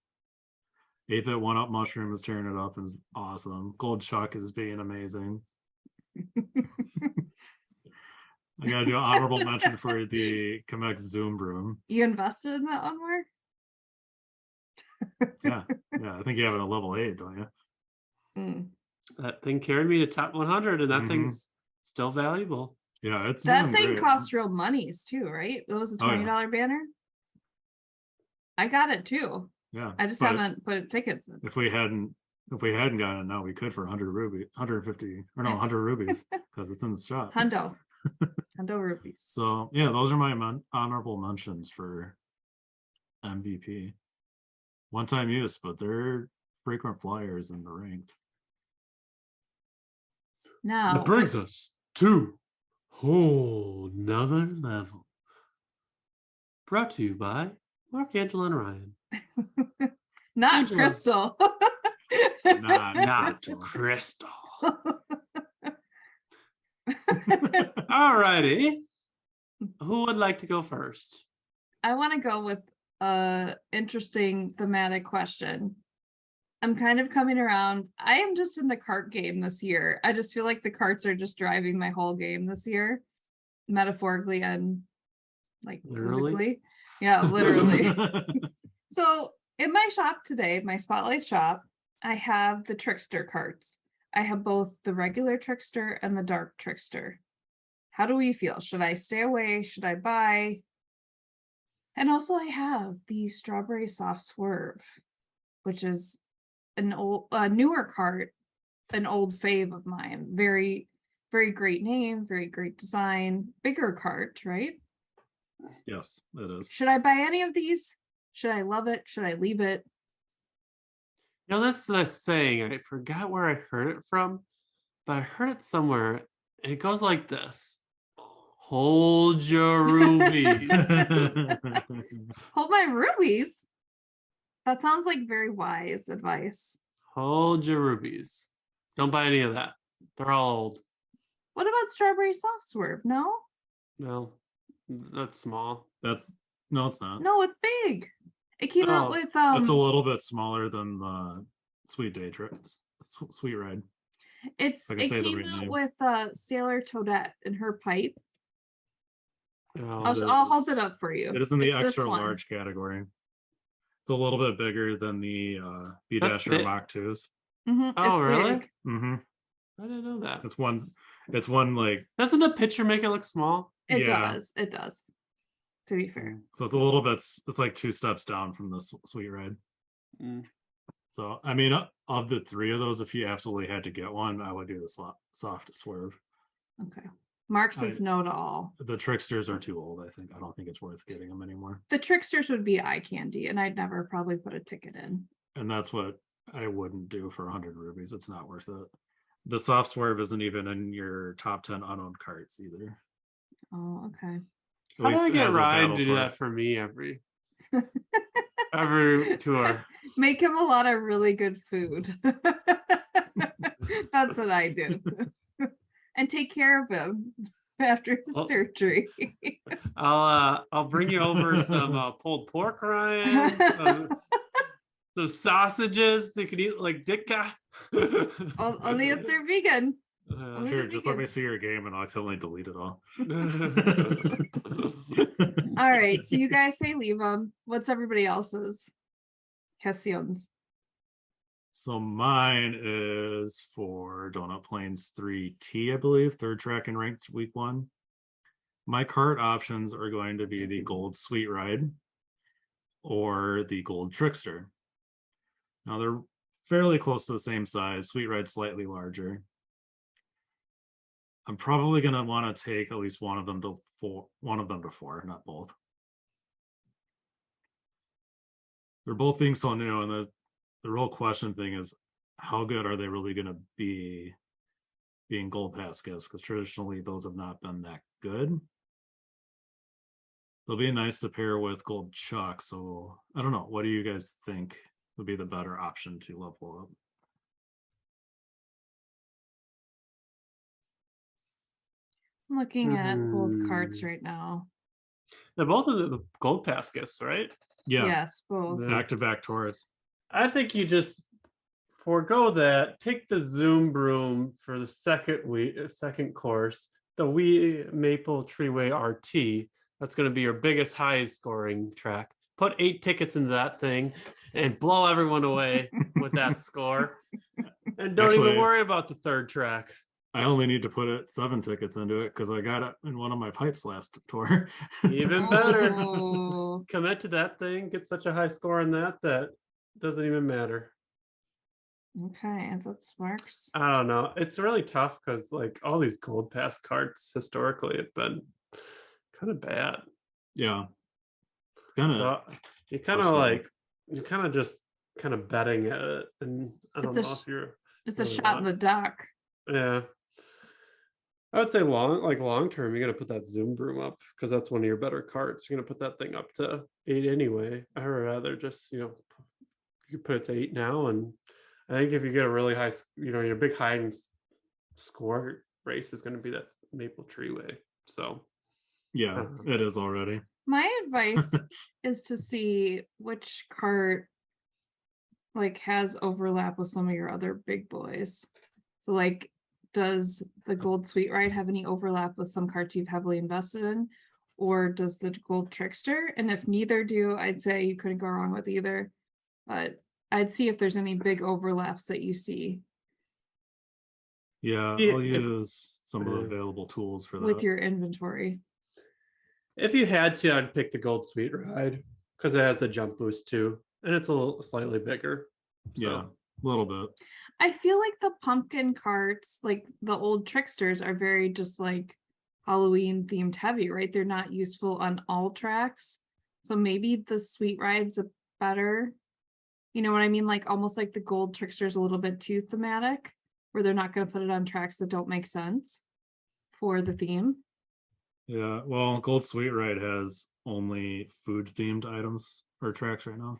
Speaker 3: 8-Bit 1-Up Mushroom is tearing it up and is awesome. Gold Chuck is being amazing. I gotta do an honorable mention for the Chemex Zoom Broom.
Speaker 2: You invested in that one, Mark?
Speaker 3: Yeah, I think you have it at level 8, don't you?
Speaker 1: That thing carried me to top 100, and that thing's still valuable.
Speaker 3: Yeah, it's
Speaker 2: that thing
Speaker 3: great.
Speaker 2: costs real monies too, right? It was a $20 banner. I got it too.
Speaker 3: Yeah,
Speaker 2: I just haven't put tickets in.
Speaker 3: If we hadn't gotten it now, we could for 100 rubies because it's in the shop.
Speaker 2: Hundo rupees.
Speaker 3: So yeah, those are my honorable mentions for MVP. One-time use, but they're frequent flyers in the ranked.
Speaker 2: Now,
Speaker 1: That brings us to whole nother level. Brought to you by Mark, Angela, and Ryan.
Speaker 2: not
Speaker 1: Angela.
Speaker 2: Crystal.
Speaker 3: Not
Speaker 1: Crystal. Alrighty. Who would like to go first?
Speaker 2: I want to go with a interesting thematic question. I'm kind of coming around. I am just in the kart game this year. I just feel like the karts are just driving my whole game this year, metaphorically and like
Speaker 1: Literally?
Speaker 2: physically. Yeah, literally. So in my shop today, my Spotlight shop, I have the Trickster karts. I have both the regular Trickster and the Dark Trickster. How do we feel? Should I stay away? Should I buy? And also I have the Strawberry Soft Swerve, which is an old, newer cart, an old fave of mine. Very, very great name, very great design, bigger cart, right?
Speaker 3: Yes, it is.
Speaker 2: Should I buy any of these? Should I love it? Should I leave it?
Speaker 1: You know, that's the saying. I forgot where I heard it from, but I heard it somewhere. And it goes like this. Hold your rubies.
Speaker 2: Hold my rubies. That sounds like very wise advice.
Speaker 1: Hold your rubies. Don't buy any of that. They're all old.
Speaker 2: What about Strawberry Soft Swerve? No?
Speaker 1: No, that's small.
Speaker 3: No, it's not.
Speaker 2: No, it's big. It came out
Speaker 1: Oh,
Speaker 2: with
Speaker 3: It's a little bit smaller than the Sweet Day Trip, Sweet Ride.
Speaker 2: it
Speaker 3: I can say the
Speaker 2: came
Speaker 3: right
Speaker 2: out
Speaker 3: name.
Speaker 2: with Sailor Toadette in her pipe.
Speaker 1: Oh,
Speaker 2: I'll hold it up for you.
Speaker 3: It is in the
Speaker 2: It's this
Speaker 3: extra
Speaker 2: one.
Speaker 3: large category. It's a little bit bigger than the B
Speaker 1: That's
Speaker 3: Dasher
Speaker 1: big.
Speaker 3: Mach 2s.
Speaker 2: Mhm,
Speaker 1: Oh,
Speaker 2: it's
Speaker 1: really?
Speaker 2: big.
Speaker 3: Mm-hmm.
Speaker 1: I didn't know that.
Speaker 3: It's one like,
Speaker 1: Doesn't the picture make it look small?
Speaker 2: It
Speaker 3: Yeah.
Speaker 2: does. It does. To be fair.
Speaker 3: so it's a little bit, it's like 2 steps down from the Sweet Ride.
Speaker 1: Mm.
Speaker 3: So, I mean, of the 3 of those, if you absolutely had to get one, I would do the Soft Swerve.
Speaker 2: Okay. Mark says no to all.
Speaker 3: The Tricksters are too old, I think. I don't think it's worth getting them anymore.
Speaker 2: The Tricksters would be eye candy, and I'd never probably put a ticket in.
Speaker 3: And that's what I wouldn't do for 100 rubies. It's not worth it. The Soft Swerve isn't even in your top 10 unowned carts either.
Speaker 2: Oh, okay.
Speaker 3: At
Speaker 1: How do I
Speaker 3: least
Speaker 1: get
Speaker 3: as a
Speaker 1: Ryan
Speaker 3: battle
Speaker 1: to do
Speaker 3: tour.
Speaker 1: that for me every tour?
Speaker 2: Make him a lot of really good food. That's what I do. And take care of him after his
Speaker 1: Well-
Speaker 2: surgery.
Speaker 1: I'll bring you over some pulled pork, Ryan. Some sausages so you can eat like Ditka.
Speaker 2: Only if they're vegan. Only
Speaker 3: Here,
Speaker 2: the
Speaker 3: just let me
Speaker 2: vegans.
Speaker 3: see your game and I'll accidentally delete it all.
Speaker 2: All right, so you guys say leave them. What's everybody else's? Questions.
Speaker 3: So mine is for Donut Plains 3T, I believe, third track and ranked week 1. My cart options are going to be the Gold Sweet Ride or the Gold Trickster. Now they're fairly close to the same size. Sweet Ride's slightly larger. I'm probably going to want to take at least one of them to 4, not both. They're both being so new, and the real question thing is, how good are they really going to be being Gold Pass gifts? Because traditionally those have not been that good. They'll be nice to pair with Gold Chuck. So I don't know. What do you guys think would be the better option to level up?
Speaker 2: I'm looking at both carts right now.
Speaker 1: They're both of the gold pass gifts, right?
Speaker 3: Yeah,
Speaker 2: Yes, both.
Speaker 3: back-to-back tours.
Speaker 1: I think you just forego that. Take the Zoom Broom for the second course, the Wii Maple Treeway RT. That's going to be your biggest, highest scoring track. Put 8 tickets into that thing and blow everyone away with that score. And don't even
Speaker 3: Actually,
Speaker 1: worry about the third track.
Speaker 3: I only need to put 7 tickets into it because I got it in one of my pipes last tour.
Speaker 1: Even better.
Speaker 2: Oh,
Speaker 1: Commit to that thing, get such a high score on that doesn't even matter.
Speaker 2: okay, that's Mark's.
Speaker 1: I don't know. It's really tough because like all these gold pass cards historically have been kind of bad.
Speaker 3: Yeah. It's kind of
Speaker 1: So you kind of
Speaker 3: frustrating.
Speaker 1: just kind of betting at it, and I don't
Speaker 2: It's a
Speaker 1: know if you're
Speaker 2: It's a
Speaker 1: really
Speaker 2: shot in the
Speaker 1: locked.
Speaker 2: dark.
Speaker 1: Yeah. I would say long term, you're gonna put that Zoom broom up because that's one of your better carts. You're gonna put that thing up to 8 anyway. I would rather just, you could put it to 8 now, and I think if you get a really high, your big high score race is gonna be that Maple Tree Way. So
Speaker 3: Yeah, it is already.
Speaker 2: My advice is to see which cart like has overlap with some of your other big boys. So like, does the Gold Sweet Ride have any overlap with some carts you've heavily invested in? Or does the Gold Trickster? And if neither do, I'd say you couldn't go wrong with either. But I'd see if there's any big overlaps that you see
Speaker 3: Yeah,
Speaker 1: Yeah,
Speaker 3: I'll
Speaker 1: if-
Speaker 3: use some of the
Speaker 1: yeah.
Speaker 3: available tools for
Speaker 2: with
Speaker 3: that.
Speaker 2: your inventory.
Speaker 1: if you had to, I'd pick the Gold Sweet Ride because it has the jump boost too, and it's a little slightly bigger. So.
Speaker 3: Yeah, a little bit.
Speaker 2: I feel like the pumpkin carts, like the old tricksters, are very just like Halloween themed heavy, right? They're not useful on all tracks. So maybe the Sweet Ride's a better, you know what I mean? Like almost like the gold trickster's a little bit too thematic, where they're not going to put it on tracks that don't make sense for the theme.
Speaker 3: Yeah, well, Gold Sweet Ride has only food themed items or tracks right now.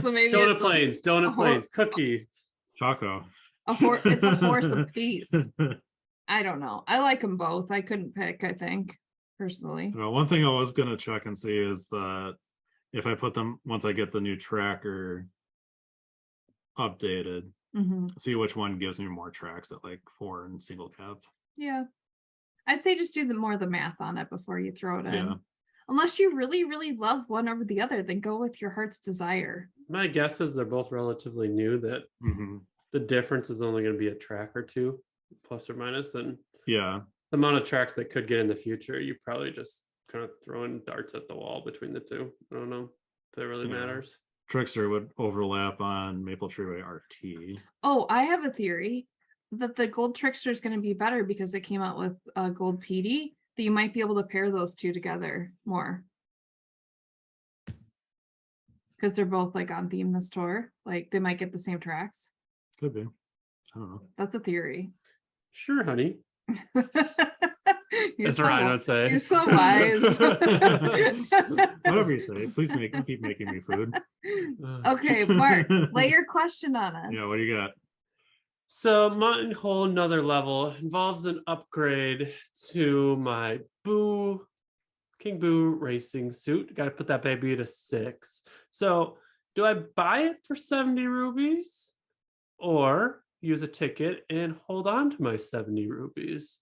Speaker 2: So maybe
Speaker 1: Donut
Speaker 2: it's
Speaker 1: planes, donut planes, cookie.
Speaker 3: Choco.
Speaker 2: it's a horse apiece. I don't know. I like them both. I couldn't pick, I think, personally.
Speaker 3: Well, one thing I was gonna check and see is that if I put them once I get the new tracker updated,
Speaker 2: Mhm.
Speaker 3: see which one gives me more tracks at like 4 and single capped.
Speaker 2: Yeah. I'd say just do the math on it before you throw it in.
Speaker 3: Yeah.
Speaker 2: Unless you really, really love one over the other, then go with your heart's desire.
Speaker 1: My guess is they're both relatively new. That
Speaker 3: Mhm.
Speaker 1: the difference is only going to be a track or two, plus or minus, and
Speaker 3: Yeah.
Speaker 1: the amount of tracks that could get in the future, you probably just kind of throwing darts at the wall between the two. I don't know if that really
Speaker 3: Yeah.
Speaker 1: matters.
Speaker 3: Trickster would overlap on Maple Tree Way RT.
Speaker 2: Oh, I have a theory that the gold trickster is going to be better because it came out with gold Petey, that you might be able to pair those two together more. Because they're both like on theme this tour. Like they might get the same tracks.
Speaker 3: Could be. I don't know.
Speaker 2: That's a theory.
Speaker 1: Sure, honey.
Speaker 2: You're
Speaker 1: That's
Speaker 2: so
Speaker 1: right.
Speaker 2: wi-
Speaker 1: I'd say.
Speaker 2: You're so wise.
Speaker 3: Whatever you say. Please keep making me food.
Speaker 2: Okay, Mark, lay your question on us.
Speaker 3: Yeah, what do you got?
Speaker 1: So my whole another level involves an upgrade to my King Boo racing suit. Got to put that baby at a 6. So do I buy it for 70 rubies or use a ticket and hold on to my 70 rubies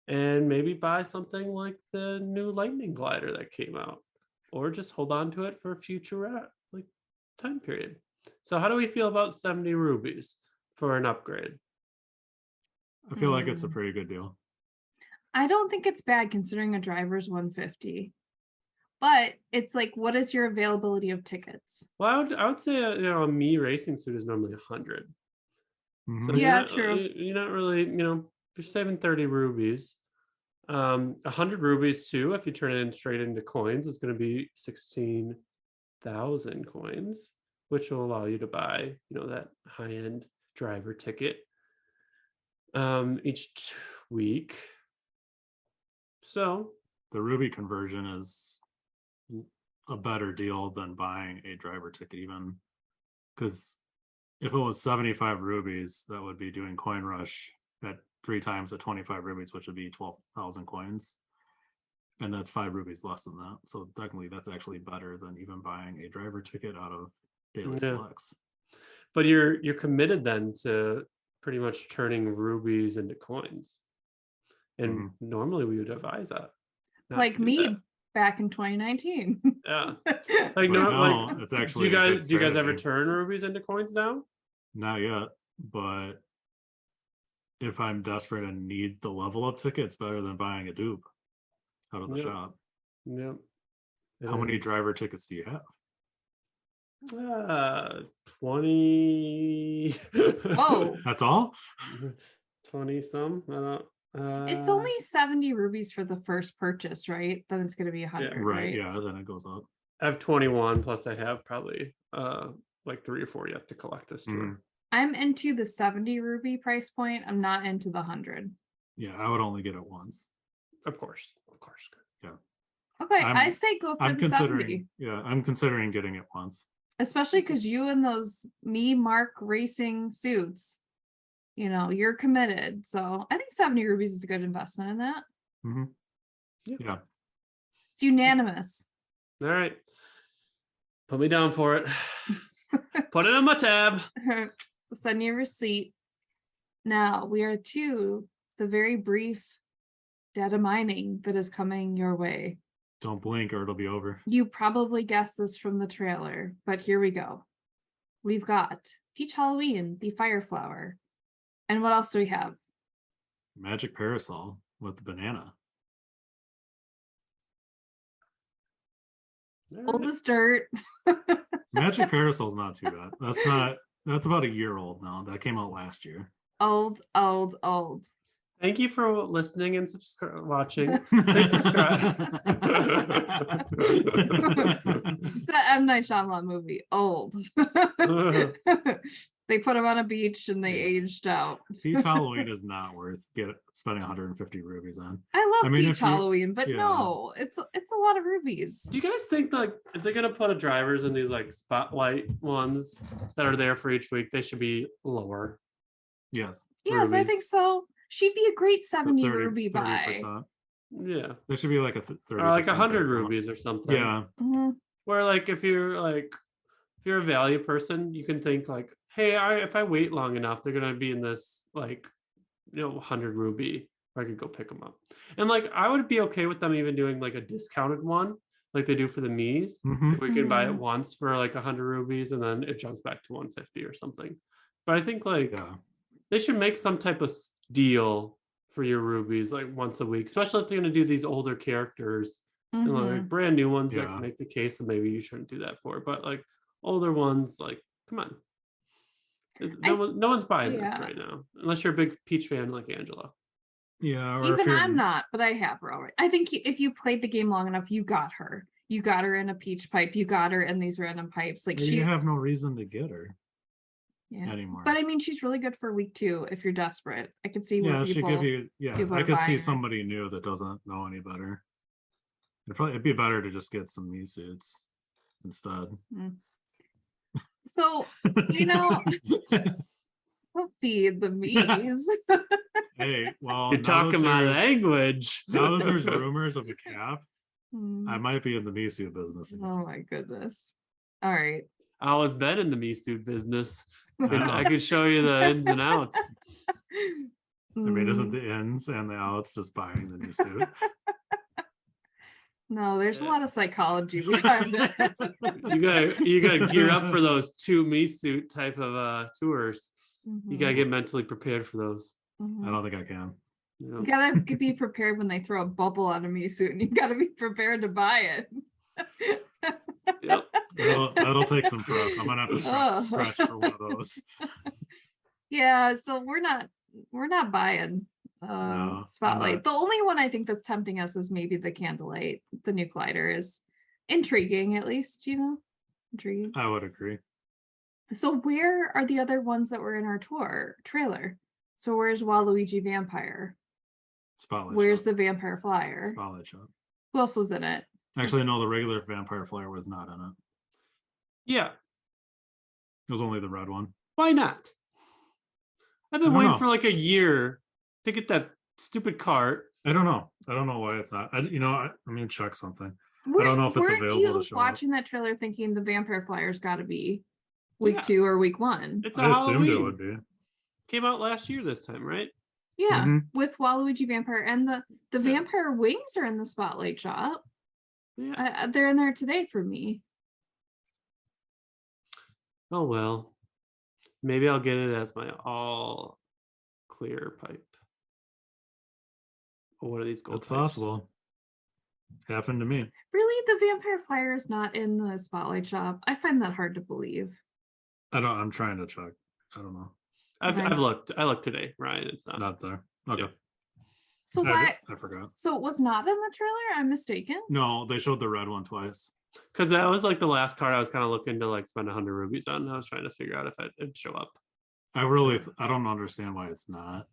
Speaker 1: and maybe buy something like the new lightning glider that came out, or just hold on to it for a future like time period? So how do we feel about 70 rubies for an upgrade?
Speaker 3: I feel like it's a pretty good deal.
Speaker 2: I don't think it's bad considering a driver's 150. But it's like, what is your availability of tickets?
Speaker 1: Well, I would say a me racing suit is normally 100.
Speaker 3: Mhm.
Speaker 1: So
Speaker 2: Yeah, true.
Speaker 1: You're not really, you're saving 30 rubies. 100 rubies too, if you turn it in straight into coins, is going to be 16,000 coins, which will allow you to buy, that high-end driver ticket each week. So
Speaker 3: The ruby conversion is a better deal than buying a driver ticket, even because if it was 75 rubies, that would be doing coin rush at 3 times at 25 rubies, which would be 12,000 coins, and that's 5 rubies less than that. So technically that's actually better than even buying a driver ticket out of daily selects.
Speaker 1: But you're committed then to pretty much turning rubies into coins, and normally we would advise that,
Speaker 2: Like me back in 2019.
Speaker 1: Yeah.
Speaker 3: Like no, it's actually
Speaker 1: do you guys ever turn rubies into coins now?
Speaker 3: Not yet, but if I'm desperate and need the level up ticket, it's better than buying a dupe out of the shop.
Speaker 1: Yep.
Speaker 3: How many driver tickets do you have?
Speaker 1: 20.
Speaker 2: Oh,
Speaker 3: That's all?
Speaker 1: 20 some. I don't.
Speaker 2: it's only 70 rubies for the first purchase, right? Then it's going to be 100,
Speaker 3: Right.
Speaker 2: right?
Speaker 3: Yeah. Then it goes up.
Speaker 1: I have 21, plus I have probably like 3 or 4 yet to collect this tour.
Speaker 3: Mm.
Speaker 2: I'm into the 70 rupee price point. I'm not into the 100.
Speaker 3: Yeah, I would only get it once.
Speaker 1: Of course.
Speaker 2: Okay,
Speaker 3: I'm-
Speaker 2: I say go for
Speaker 3: I'm
Speaker 2: the 70.
Speaker 3: considering. Yeah, I'm considering getting it once.
Speaker 2: Especially because you and those Mark racing suits, you're committed. So I think 70 rupees is a good investment in that.
Speaker 3: Mm-hmm.
Speaker 1: Yeah.
Speaker 3: Yeah.
Speaker 2: It's unanimous.
Speaker 1: All right. Put me down for it. Put it on my tab.
Speaker 2: Send your receipt. Now we are to the very brief data mining that is coming your way.
Speaker 3: Don't blink or it'll be over.
Speaker 2: You probably guessed this from the trailer, but here we go. We've got Peach Halloween, the Fire Flower. And what else do we have?
Speaker 3: Magic parasol with the banana.
Speaker 2: Old as dirt.
Speaker 3: Magic parasol's not too bad. That's about a year old now. That came out last year.
Speaker 2: Old.
Speaker 1: Thank you for listening and watching. Please subscribe.
Speaker 2: It's an M. Night Shyamalan movie. Old. They put him on a beach and they aged out.
Speaker 3: Peach Halloween is not worth spending 150 rupees on.
Speaker 2: I love Peach
Speaker 3: if you-
Speaker 2: Halloween, but
Speaker 3: yeah.
Speaker 2: no, it's a lot of rubies.
Speaker 1: Do you guys think like if they're gonna put a drivers in these like spotlight ones that are there for each week, they should be lower?
Speaker 3: Yes.
Speaker 2: Yes, I
Speaker 1: rubies.
Speaker 2: think so. She'd be a great 70
Speaker 3: 30
Speaker 2: ruby buy.
Speaker 3: 30%.
Speaker 1: Yeah.
Speaker 3: There should be like a 30%.
Speaker 1: Or like 100
Speaker 3: discount.
Speaker 1: rubies or something.
Speaker 3: Yeah.
Speaker 2: Mhm.
Speaker 1: Where like if you're a value person, you can think like, hey, if I wait long enough, they're gonna be in this like 100 rupee, or I could go pick them up. And like I would be okay with them even doing like a discounted one, like they do for the Mii's.
Speaker 3: Mhm.
Speaker 1: We can buy it
Speaker 2: Mhm.
Speaker 1: once for like 100 rupees, and then it jumps back to 150 or something. But I think like
Speaker 3: Yeah.
Speaker 1: they should make some type of deal for your rubies like once a week, especially if they're gonna do these older characters. And
Speaker 2: Mhm.
Speaker 1: like brand new ones, I
Speaker 3: Yeah.
Speaker 1: can make the case that maybe you shouldn't do that for. But like older ones, like come on, no one's buying this
Speaker 2: yeah.
Speaker 1: right now unless you're a big Peach fan like Angela.
Speaker 3: Yeah. Or if
Speaker 2: Even
Speaker 3: you're,
Speaker 2: I'm not, but I have her already. I think if you played the game long enough, you got her. You got her in a peach pipe. You got her in these random pipes. Like
Speaker 3: you have no reason to get her
Speaker 2: yeah.
Speaker 3: anymore.
Speaker 2: But I mean, she's really good for week 2 if you're desperate. I could see
Speaker 3: yeah,
Speaker 2: where
Speaker 3: it should
Speaker 2: people.
Speaker 3: give you. Yeah,
Speaker 2: people
Speaker 3: I
Speaker 2: are
Speaker 3: could see
Speaker 2: buying her.
Speaker 3: somebody new that doesn't know any better. It'd be better to just get some Mii suits instead.
Speaker 2: So don't feed the Mii's.
Speaker 3: Hey, well,
Speaker 1: You're
Speaker 3: now
Speaker 1: talking
Speaker 3: that
Speaker 1: my
Speaker 3: there's-
Speaker 1: language.
Speaker 3: Now that there's rumors of a cap, I
Speaker 2: Mm,
Speaker 3: might be in the Mii suit business again.
Speaker 2: oh my goodness. All right.
Speaker 1: I was been in the Mii suit business.
Speaker 3: I
Speaker 1: And
Speaker 3: know.
Speaker 1: I could show you the ins and outs.
Speaker 3: I mean, isn't
Speaker 2: Mm,
Speaker 3: the ins and the outs just buying the new suit?
Speaker 2: no, there's a lot of psychology behind it.
Speaker 1: You gotta gear up for those 2 Mii suit type of tours. You gotta get mentally prepared for those.
Speaker 2: Mhm.
Speaker 3: I don't think I can.
Speaker 1: You know?
Speaker 2: You gotta be prepared when they throw a bubble on a Mii suit, and you gotta be prepared to buy it.
Speaker 1: Yep.
Speaker 3: That'll take some prep. I'm gonna have to
Speaker 2: Oh.
Speaker 3: scratch for one of those.
Speaker 2: Yeah, so we're not buying
Speaker 3: No, I'm
Speaker 2: Spotlight.
Speaker 3: not.
Speaker 2: The only one I think that's tempting us is maybe the Candlelight. The new glider is intriguing, at least, intriguing.
Speaker 3: I would agree.
Speaker 2: So where are the other ones that were in our trailer? So where's Waluigi Vampire?
Speaker 3: Spotlight.
Speaker 2: Where's
Speaker 3: shop.
Speaker 2: the Vampire Flyer?
Speaker 3: Spotlight shop?
Speaker 2: Who else was in it?
Speaker 3: Actually, no, the regular vampire flyer was not in it.
Speaker 1: Yeah.
Speaker 3: It was only the red one.
Speaker 1: Why not? I've been
Speaker 3: I don't
Speaker 1: waiting
Speaker 3: know.
Speaker 1: for like a year to get that stupid cart.
Speaker 3: I don't know. I don't know why it's not. I'm gonna check something. I don't know if it's
Speaker 2: Weren't
Speaker 3: available
Speaker 2: you
Speaker 3: to show up.
Speaker 2: watching that trailer thinking the Vampire Flyer's got to be week
Speaker 1: Yeah.
Speaker 2: 2 or week 1?
Speaker 1: It's a
Speaker 3: I assumed
Speaker 1: Halloween.
Speaker 3: it would be.
Speaker 1: Came out last year this time, right?
Speaker 2: Yeah,
Speaker 3: Mhm.
Speaker 2: with Waluigi Vampire, and the
Speaker 1: Yeah.
Speaker 2: Vampire wings are in the Spotlight shop.
Speaker 1: Yeah.
Speaker 2: They're in there today for me.
Speaker 1: Oh well. Maybe I'll get it as my all clear pipe. Or one of these gold
Speaker 3: It's
Speaker 1: types.
Speaker 3: possible. Happened to me.
Speaker 2: Really, the Vampire Flyer is not in the Spotlight shop. I find that hard to believe.
Speaker 3: I'm trying to check. I don't know.
Speaker 1: I've
Speaker 2: Nice.
Speaker 1: looked. I looked today, Ryan. It's not.
Speaker 3: Not there. Okay.
Speaker 1: Yeah.
Speaker 2: So why?
Speaker 3: I forgot.
Speaker 2: So it was not in the trailer? I'm mistaken.
Speaker 3: No, they showed the red one twice.
Speaker 1: Because that was like the last card I was kind of looking to like spend 100 rubies on. I was trying to figure out if it'd show up.
Speaker 3: I don't understand why it's not.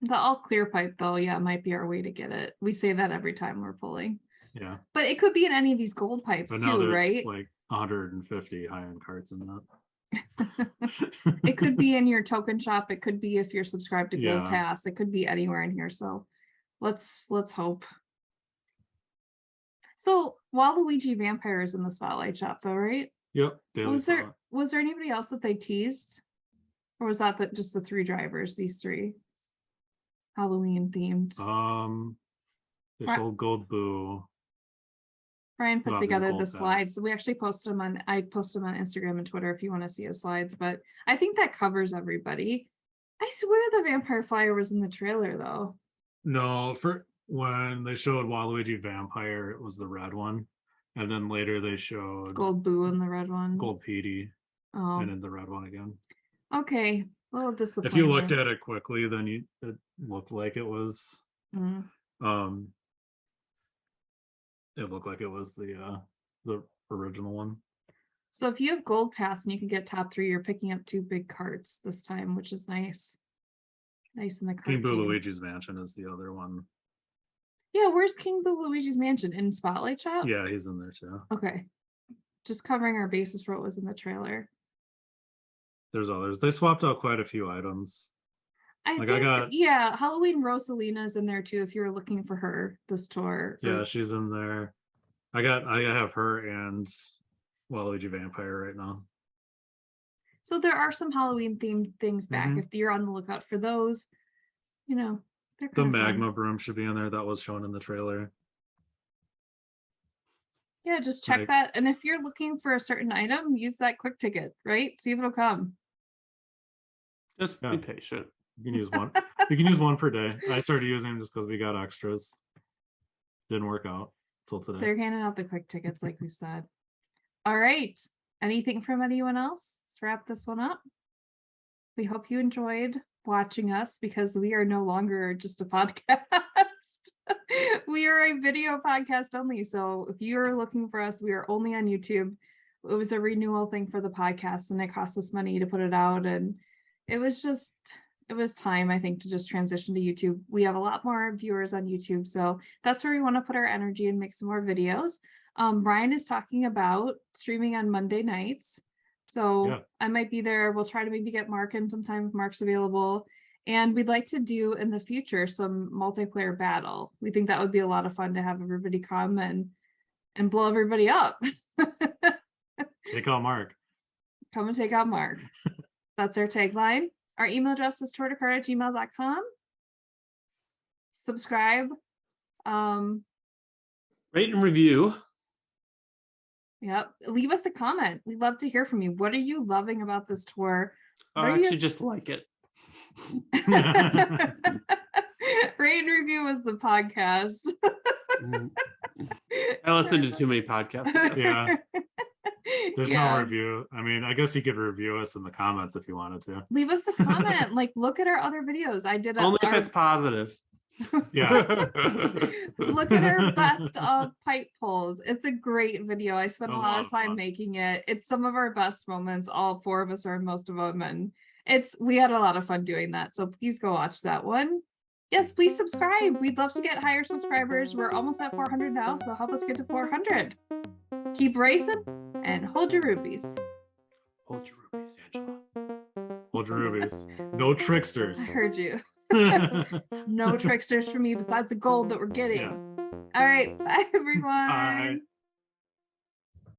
Speaker 2: The all clear pipe though, yeah, might be our way to get it. We say that every time we're pulling.
Speaker 3: Yeah.
Speaker 2: But it could be in any of these gold pipes
Speaker 3: But now
Speaker 2: too,
Speaker 3: there's
Speaker 2: right?
Speaker 3: like 150 high-end cards in that.
Speaker 2: It could be in your token shop. It could be if you're subscribed to Gold
Speaker 3: Yeah.
Speaker 2: Pass. It could be anywhere in here. So let's hope. So Waluigi Vampire is in the spotlight shop though, right?
Speaker 3: Yep. Daily
Speaker 2: Was
Speaker 3: Slot.
Speaker 2: there anybody else that they teased? Or was that just the 3 drivers, these 3? Halloween themed.
Speaker 3: They
Speaker 2: Right.
Speaker 3: sold Gold Boo.
Speaker 2: Brian put
Speaker 3: Well, I was in
Speaker 2: together
Speaker 3: Gold
Speaker 2: the
Speaker 3: Pass.
Speaker 2: slides. We actually posted them I posted them on Instagram and Twitter if you want to see his slides, but I think that covers everybody. I swear the vampire flyer was in the trailer though.
Speaker 3: No, for when they showed Waluigi Vampire, it was the red one. And then later they showed
Speaker 2: Gold Boo in the red one.
Speaker 3: Gold Petey
Speaker 2: Oh,
Speaker 3: and in the red one again.
Speaker 2: okay. A little disappointed.
Speaker 3: If you looked at it quickly, then it looked like it was
Speaker 2: Mm.
Speaker 3: it looked like it was the original one.
Speaker 2: So if you have Gold Pass and you can get top 3, you're picking up 2 big carts this time, which is nice. Nice in the cart
Speaker 3: King Boo
Speaker 2: game.
Speaker 3: Luigi's Mansion is the other one.
Speaker 2: Yeah, where's King Boo Luigi's Mansion? In Spotlight Shop?
Speaker 3: Yeah, he's in there too.
Speaker 2: Okay. Just covering our bases for what was in the trailer.
Speaker 3: There's others. They swapped out quite a few items.
Speaker 2: I
Speaker 3: Like,
Speaker 2: think,
Speaker 3: I got-
Speaker 2: yeah, Halloween Rosalina's in there too if you were looking for her this tour.
Speaker 3: Yeah, she's in there. I have her and Waluigi Vampire right now.
Speaker 2: So there are some Halloween themed things back.
Speaker 3: Mhm.
Speaker 2: If you're on the lookout for those, you know, they're
Speaker 3: The
Speaker 2: kind of fun.
Speaker 3: magma broom should be in there. That was shown in the trailer.
Speaker 2: Yeah, just check
Speaker 3: Like-
Speaker 2: that. And if you're looking for a certain item, use that quick ticket, right? See if it'll come.
Speaker 1: Just
Speaker 3: Yeah.
Speaker 1: be patient.
Speaker 3: You can use one. You can use one per day. I started using them just because we got extras. Didn't work out till today.
Speaker 2: They're handing out the quick tickets, like we said. All right. Anything from anyone else? Let's wrap this one up. We hope you enjoyed watching us because we are no longer just a podcast. We are a video podcast only. So if you're looking for us, we are only on YouTube. It was a renewal thing for the podcast and it cost us money to put it out. And it was time, I think, to just transition to YouTube. We have a lot more viewers on YouTube. So that's where we want to put our energy and make some more videos. Brian is talking about streaming on Monday nights. So
Speaker 3: Yeah.
Speaker 2: I might be there. We'll try to maybe get Mark in sometime if Mark's available. And we'd like to do in the future some multiplayer battle. We think that would be a lot of fun to have everybody come and blow everybody up.
Speaker 3: Take out Mark.
Speaker 2: Come and take out Mark. That's our tagline. Our email address is tourdecart@gmail.com. Subscribe.
Speaker 1: Rate and review.
Speaker 2: Yep. Leave us a comment. We'd love to hear from you. What are you loving about this tour?
Speaker 1: Or
Speaker 2: Are you-
Speaker 1: actually just like it.
Speaker 2: Rate and review was the podcast.
Speaker 1: Mm. I listened to too many podcasts. I guess.
Speaker 3: Yeah. There's
Speaker 2: Yeah.
Speaker 3: no review. I mean, I guess you could review us in the comments if you wanted to.
Speaker 2: Leave us a comment. Like, look at our other videos. I did
Speaker 1: Only if
Speaker 2: our-
Speaker 1: it's positive.
Speaker 3: Yeah.
Speaker 2: Look at our best of pipe pulls. It's a great video. I spent
Speaker 3: It
Speaker 2: a
Speaker 3: was
Speaker 2: lot of time
Speaker 3: fun.
Speaker 2: making it. It's some of our best moments. All 4 of us are in most of them, and we had a lot of fun doing that. So please go watch that one. Yes, please subscribe. We'd love to get higher subscribers. We're almost at 400 now, so help us get to 400. Keep racing and hold your rubies.
Speaker 1: Hold your rubies, Angela.
Speaker 3: Hold your rubies. No tricksters.
Speaker 2: I heard you. No tricksters for me besides the gold that we're getting.
Speaker 3: Yes.
Speaker 2: All right, bye everyone.
Speaker 3: Bye.